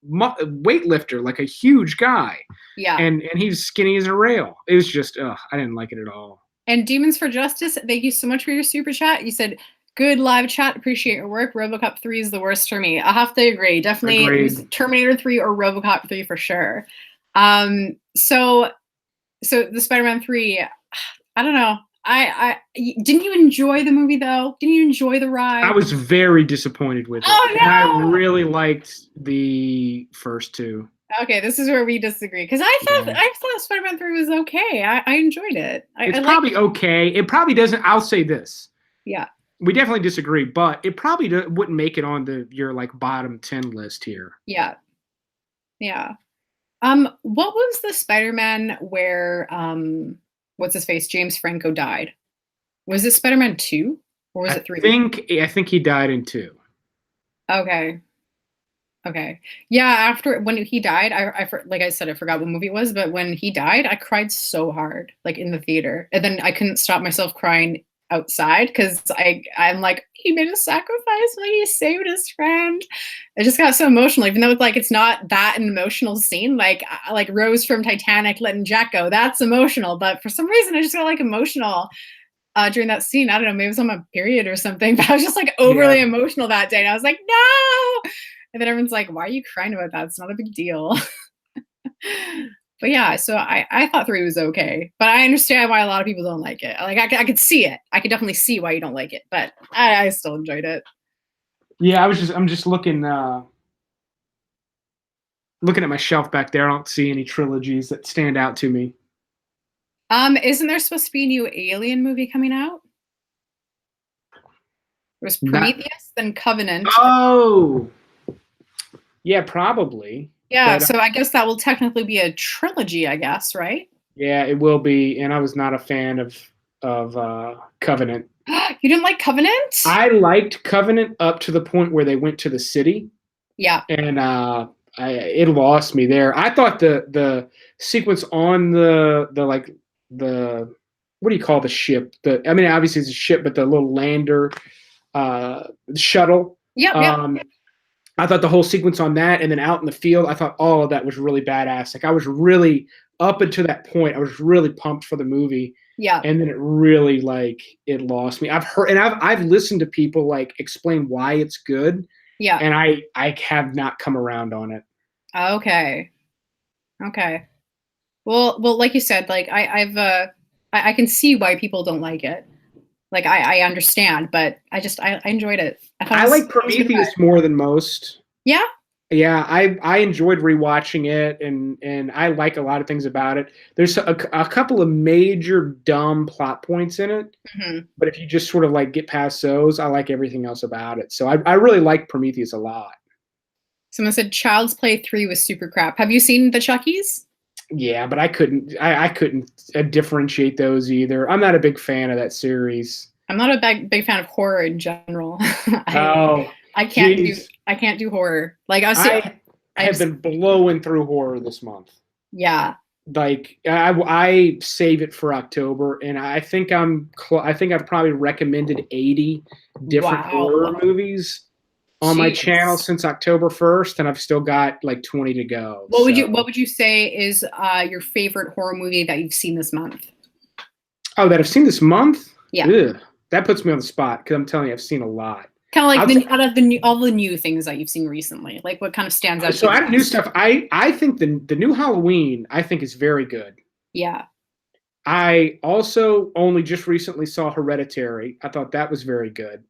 weightlifter, like a huge guy. Yeah. And he's skinny as a rail. It was just I didn't like it at all. And Demons for Justice, thank you so much for your super chat. You said good live chat. Appreciate your work. Robocop 3 is the worst for me. I have to agree. Definitely it was Terminator 3 or Robocop 3 for sure. So the Spider-Man 3, I don't know. I didn't you enjoy the movie though? Didn't you enjoy the ride? I was very disappointed with it. Oh no! And I really liked the first two. Okay, this is where we disagree because I thought Spider-Man 3 was okay. I enjoyed it. It's probably okay. It probably doesn't. I'll say this. Yeah. We definitely disagree, but it probably wouldn't make it on your like bottom 10 list here. Yeah. Yeah. What was the Spider-Man where what's his face? James Franco died. Was it Spider-Man 2? Or was it 3? I think he died in 2. Okay. Okay. Yeah, after when he died, like I said, I forgot what movie it was, but when he died, I cried so hard, like in the theater. And then I couldn't stop myself crying outside because I'm like, he made a sacrifice when he saved his friend. I just got so emotional, even though it's like it's not that an emotional scene. Like Rose from Titanic letting Jack go. That's emotional. But for some reason I just got like emotional during that scene. I don't know, maybe it was on my period or something, but I was just like overly emotional that day. And I was like, no. And then everyone's like, why are you crying about that? It's not a big deal. But yeah, so I thought 3 was okay. But I understand why a lot of people don't like it. Like I could see it. I could definitely see why you don't like it. But I still enjoyed it. Yeah, I'm just looking at my shelf back there. I don't see any trilogies that stand out to me. Isn't there supposed to be a new Alien movie coming out? There was Prometheus, then Covenant. Oh, yeah, probably. Yeah, so I guess that will technically be a trilogy, I guess, right? Yeah, it will be. And I was not a fan of Covenant. You didn't like Covenant? I liked Covenant up to the point where they went to the city. Yeah. And it lost me there. I thought the sequence on the what do you call the ship? I mean, obviously it's a ship, but the little lander shuttle. Yeah. I thought the whole sequence on that, and then out in the field, I thought all of that was really badass. Like I was really up until that point, I was really pumped for the movie. Yeah. And then it really it lost me. I've listened to people explain why it's good. Yeah. And I have not come around on it. Okay. Well, like you said, like I can see why people don't like it. Like I understand, but I enjoyed it. I like Prometheus more than most. Yeah. Yeah, I enjoyed rewatching it, and I like a lot of things about it. There's a couple of major dumb plot points in it, but if you just sort of get past those, I like everything else about it. So I really like Prometheus a lot. Someone said Child's Play 3 was super crap. Have you seen the Chuckies? Yeah, but I couldn't differentiate those either. I'm not a big fan of that series. I'm not a big fan of horror in general. I can't do horror. Like I have been blowing through horror this month. Yeah. Like I save it for October, and I think I've probably recommended 80 different horror movies on my channel since October 1st, and I've still got 20 to go. What would you say is your favorite horror movie that you've seen this month? Oh, that I've seen this month? Yeah. Ugh, that puts me on the spot because I'm telling you, I've seen a lot. Kind of like out of all the new things that you've seen recently, like what kind of stands out? So out of new stuff, I think the new Halloween I think is very good. Yeah. I also only just recently saw Hereditary. I thought that was very good.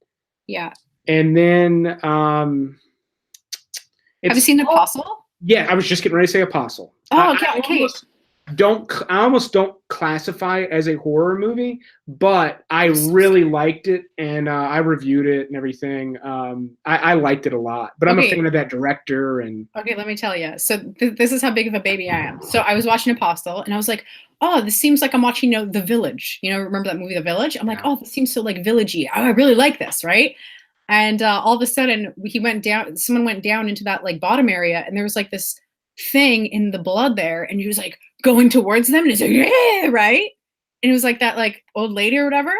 Yeah. And then have you seen Apostle? Yeah, I was just getting ready to say Apostle. Oh, okay. I almost don't classify it as a horror movie, but I really liked it, and I reviewed it and everything. I liked it a lot, but I'm a fan of that director. And okay, let me tell you. So this is how big of a baby I am. So I was watching Apostle, and I was like, oh, this seems like I'm watching The Village. Remember that movie, The Village? I'm like, oh, this seems so villagey. Oh, I really like this, right? And all of a sudden, someone went down into that bottom area, and there was this thing in the blood there, and he was going towards them, and he's like, yeah, right? And it was that old lady or whatever.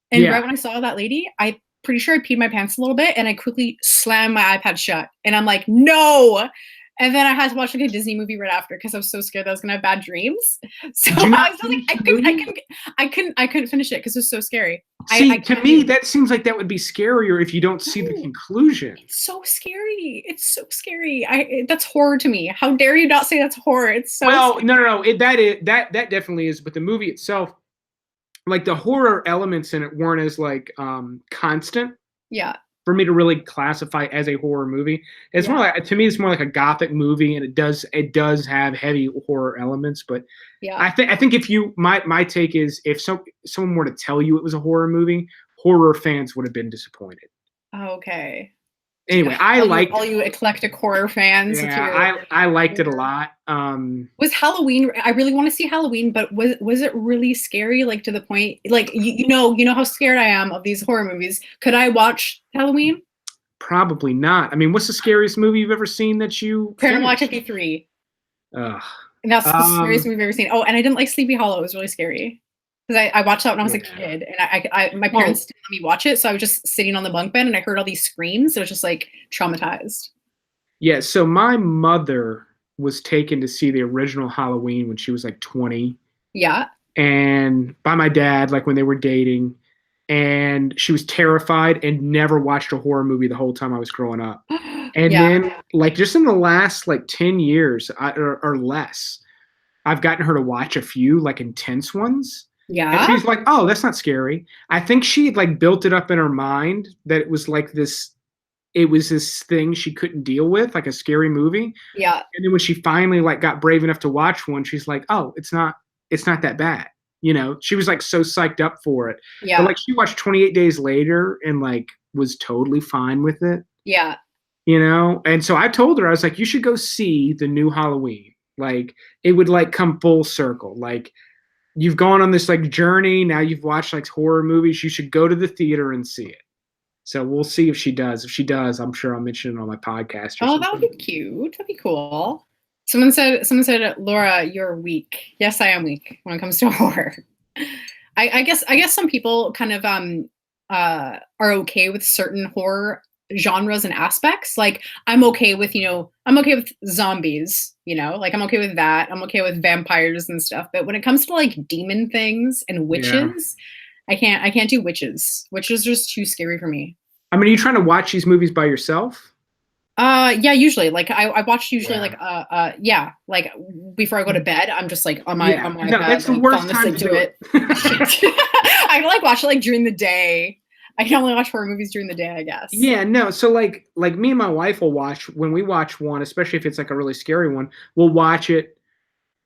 And right when I saw that lady, I pretty sure I peed my pants a little bit, and I quickly slammed my iPad shut. And I'm like, no. And then I had to watch a Disney movie right after because I was so scared that I was gonna have bad dreams. So I was I couldn't finish it because it was so scary. See, to me, that seems like that would be scarier if you don't see the conclusion. It's so scary. It's so scary. That's horror to me. How dare you not say that's horror? It's so scary. No. That definitely is. But the movie itself, the horror elements in it weren't as constant. Yeah. For me to really classify as a horror movie, it's more to me, it's more like a gothic movie, and it does have heavy horror elements. But yeah, I think if my take is if someone were to tell you it was a horror movie, horror fans would have been disappointed. Okay. Anyway, I liked all you eclectic horror fans. Yeah, I liked it a lot. Was Halloween? I really want to see Halloween, but was it really scary? Like to the point, like you know how scared I am of these horror movies. Could I watch Halloween? Probably not. I mean, what's the scariest movie you've ever seen that you Paranormal Activity 3. Ugh. And that's the scariest movie I've ever seen. Oh, and I didn't like Sleepy Hollow. It was really scary. Because I watched that when I was a kid, and my parents didn't let me watch it, so I was just sitting on the bunk bed, and I heard all these screams. So I was just like traumatized. Yeah, so my mother was taken to see the original Halloween when she was like 20. Yeah. And by my dad, like when they were dating, and she was terrified and never watched a horror movie the whole time I was growing up. And then, like, just in the last like 10 years or less, I've gotten her to watch a few like intense ones. Yeah. And she's like, oh, that's not scary. I think she like built it up in her mind that it was like this thing she couldn't deal with, like a scary movie. Yeah. And then when she finally like got brave enough to watch one, she's like, oh, it's not that bad. You know, she was like so psyched up for it. Yeah. But like she watched 28 Days Later and like was totally fine with it. Yeah. You know? And so I told her, I was like, you should go see the new Halloween. Like it would like come full circle. Like you've gone on this like journey. Now you've watched like horror movies. You should go to the theater and see it. So we'll see if she does. If she does, I'm sure I'll mention it on my podcast. Oh, that would be cute. That'd be cool. Someone said, Laura, you're weak. Yes, I am weak when it comes to horror. I guess some people kind of are okay with certain horror genres and aspects. Like I'm okay with zombies, like I'm okay with that. I'm okay with vampires and stuff. But when it comes to like demon things and witches, I can't do witches. Witches are just too scary for me. I mean, are you trying to watch these movies by yourself? Yeah, usually. Like I watch like before I go to bed, I'm just like on my no, that's the worst time to do it. I like watch it like during the day. I can only watch horror movies during the day, I guess. Yeah, no. So like me and my wife will watch when we watch one, especially if it's like a really scary one, we'll watch it,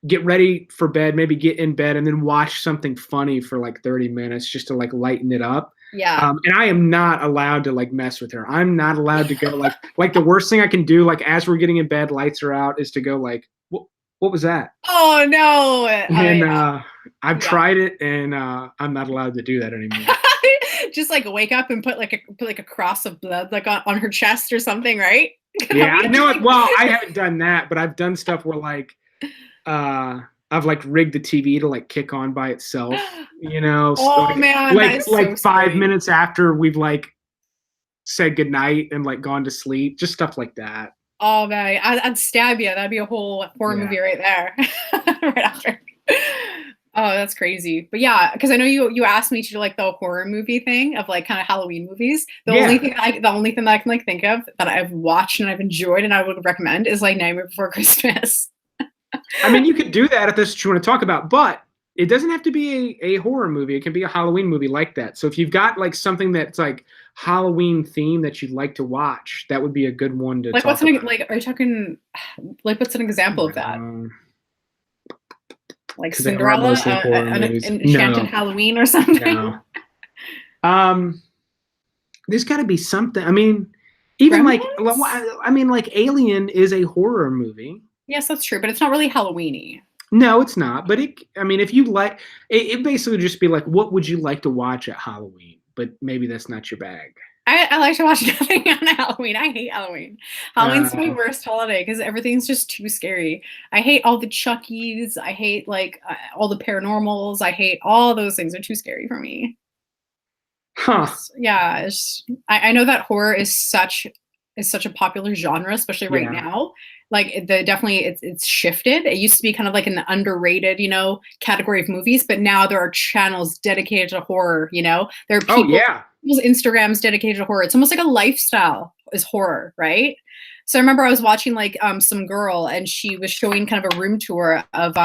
get ready for bed, maybe get in bed, and then watch something funny for like 30 minutes just to like lighten it up. Yeah. And I am not allowed to like mess with her. I'm not allowed to go like the worst thing I can do, like as we're getting in bed, lights are out, is to go like, what was that? Oh no. And I've tried it, and I'm not allowed to do that anymore. Just like wake up and put like a cross of blood like on her chest or something, right? Yeah, I know it. Well, I haven't done that, but I've done stuff where like I've like rigged the TV to like kick on by itself, Oh so, man, like so 5 minutes after we've like said goodnight and like gone to sleep, just stuff like that. Oh man, I'd stab you. That'd be a whole horror movie right there. Right after. Oh, that's crazy. But yeah, because I know you asked me to do like the horror movie thing of like kind of Halloween movies. The only thing that I can like think of that I've watched and I've enjoyed and I would recommend is like Nightmare Before Christmas. I mean, you could do that if that's what you want to talk about, but it doesn't have to be a horror movie. It can be a Halloween movie like that. So if you've got like something that's like Halloween theme that you'd like to watch, that would be a good one to like talk about. Like, are you talking like what's an example of that? Like Cinderella, an enchanted Halloween or something? No. There's got to be something. I mean, even like Alien is a horror movie. Yes, that's true, but it's not really Halloween-y. No, it's not. But if you like, it basically just be like, what would you like to watch at Halloween? But maybe that's not your bag. I like to watch nothing on Halloween. I hate Halloween. Halloween's my worst holiday because everything's just too scary. I hate all the Chuckies. I hate like all the paranormals. I hate all those things. They're too scary for me. Huh. Yeah. I know that horror is such a popular genre, especially right now. Like it's shifted. It used to be kind of like an underrated, category of movies, but now there are channels dedicated to horror. There are people's Instagrams dedicated to horror. It's almost like a lifestyle is horror, right? So I remember I was watching like some girl and she was showing kind of a room tour of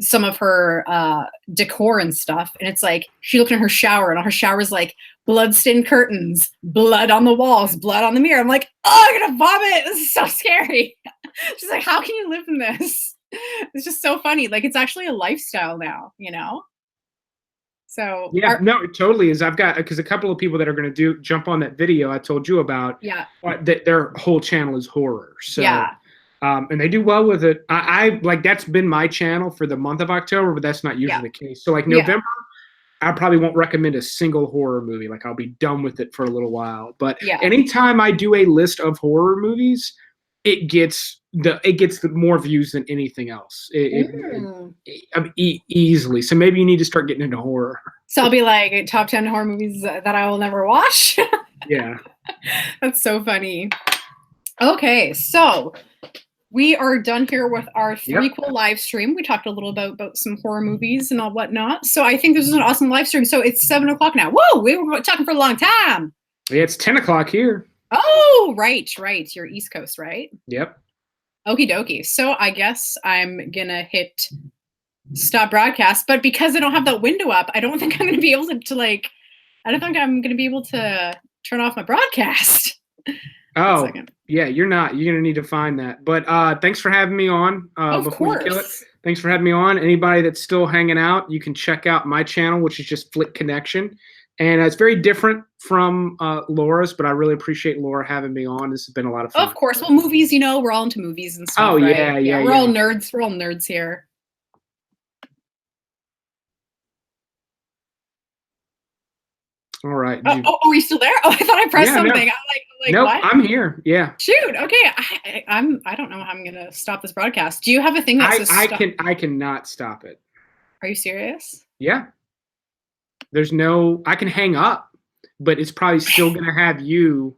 some of her decor and stuff, and it's like she looked in her shower and her shower's like blood-stained curtains, blood on the walls, blood on the mirror. I'm like, oh, I'm gonna vomit. This is so scary. She's like, how can you live in this? It's just so funny. Like it's actually a lifestyle now, So yeah, no, it totally is. I've got, because a couple of people that are going to jump on that video I told you about, that their whole channel is horror. So, and they do well with it. I like, that's been my channel for the month of October, but that's not usually the case. So like November, I probably won't recommend a single horror movie. Like I'll be done with it for a little while. But anytime I do a list of horror movies, it gets the more views than anything else. Easily. So maybe you need to start getting into horror. So I'll be like top 10 horror movies that I will never watch. Yeah. That's so funny. Okay, so we are done here with our Threequel live stream. We talked a little about some horror movies and all whatnot. So I think this is an awesome live stream. So it's 7 o'clock now. Whoa, we were talking for a long time. Yeah, it's 10 o'clock here. Oh, right. You're East Coast, right? Yep. Okie dokie. So I guess I'm gonna hit stop broadcast, but because I don't have that window up, I don't think I'm gonna be able to like. I don't think I'm gonna be able to turn off my broadcast. Oh, yeah, you're not. You're gonna need to find that. But thanks for having me on. Of before course. You kill it, thanks for having me on. Anybody that's still hanging out, you can check out my channel, which is just Flick Connection. And it's very different from Laura's, but I really appreciate Laura having me on. This has been a lot of fun. Of course. Well, movies, we're all into movies and stuff. Oh, yeah, right? yeah. We're all nerds. We're all nerds here. All right. Are you still there? Oh, I thought I pressed something. No. I'm like, nope, what? I'm here. Yeah. Shoot. Okay. I don't know how I'm gonna stop this broadcast. Do you have a thing that says stop? I cannot stop it. Are you serious? Yeah. I can hang up, but it's probably still gonna have you.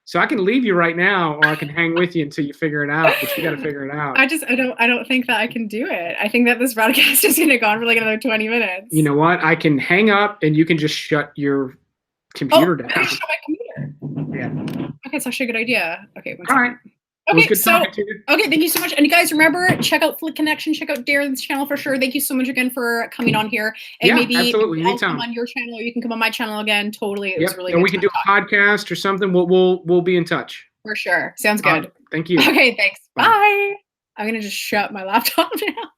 So I can leave you right now, or I can hang with you until you figure it out. But you got to figure it out. I don't think that I can do it. I think that this broadcast is gonna go on for like another 20 minutes. You know what? I can hang up, and you can just shut your computer down. Shut my computer. Yeah. Okay, it's actually a good idea. Okay. All right. Okay, thank you so much. And you guys remember, check out Flick Connection, check out Darren's channel for sure. Thank you so much again for coming on here. And maybe I'll come on your channel, or you can come on my channell again. Totally. It was really good. And we can do a podcast or something. We'll be in touch. For sure. Sounds good. Thank you. Okay, thanks. Bye. I'm gonna just shut my laptop now.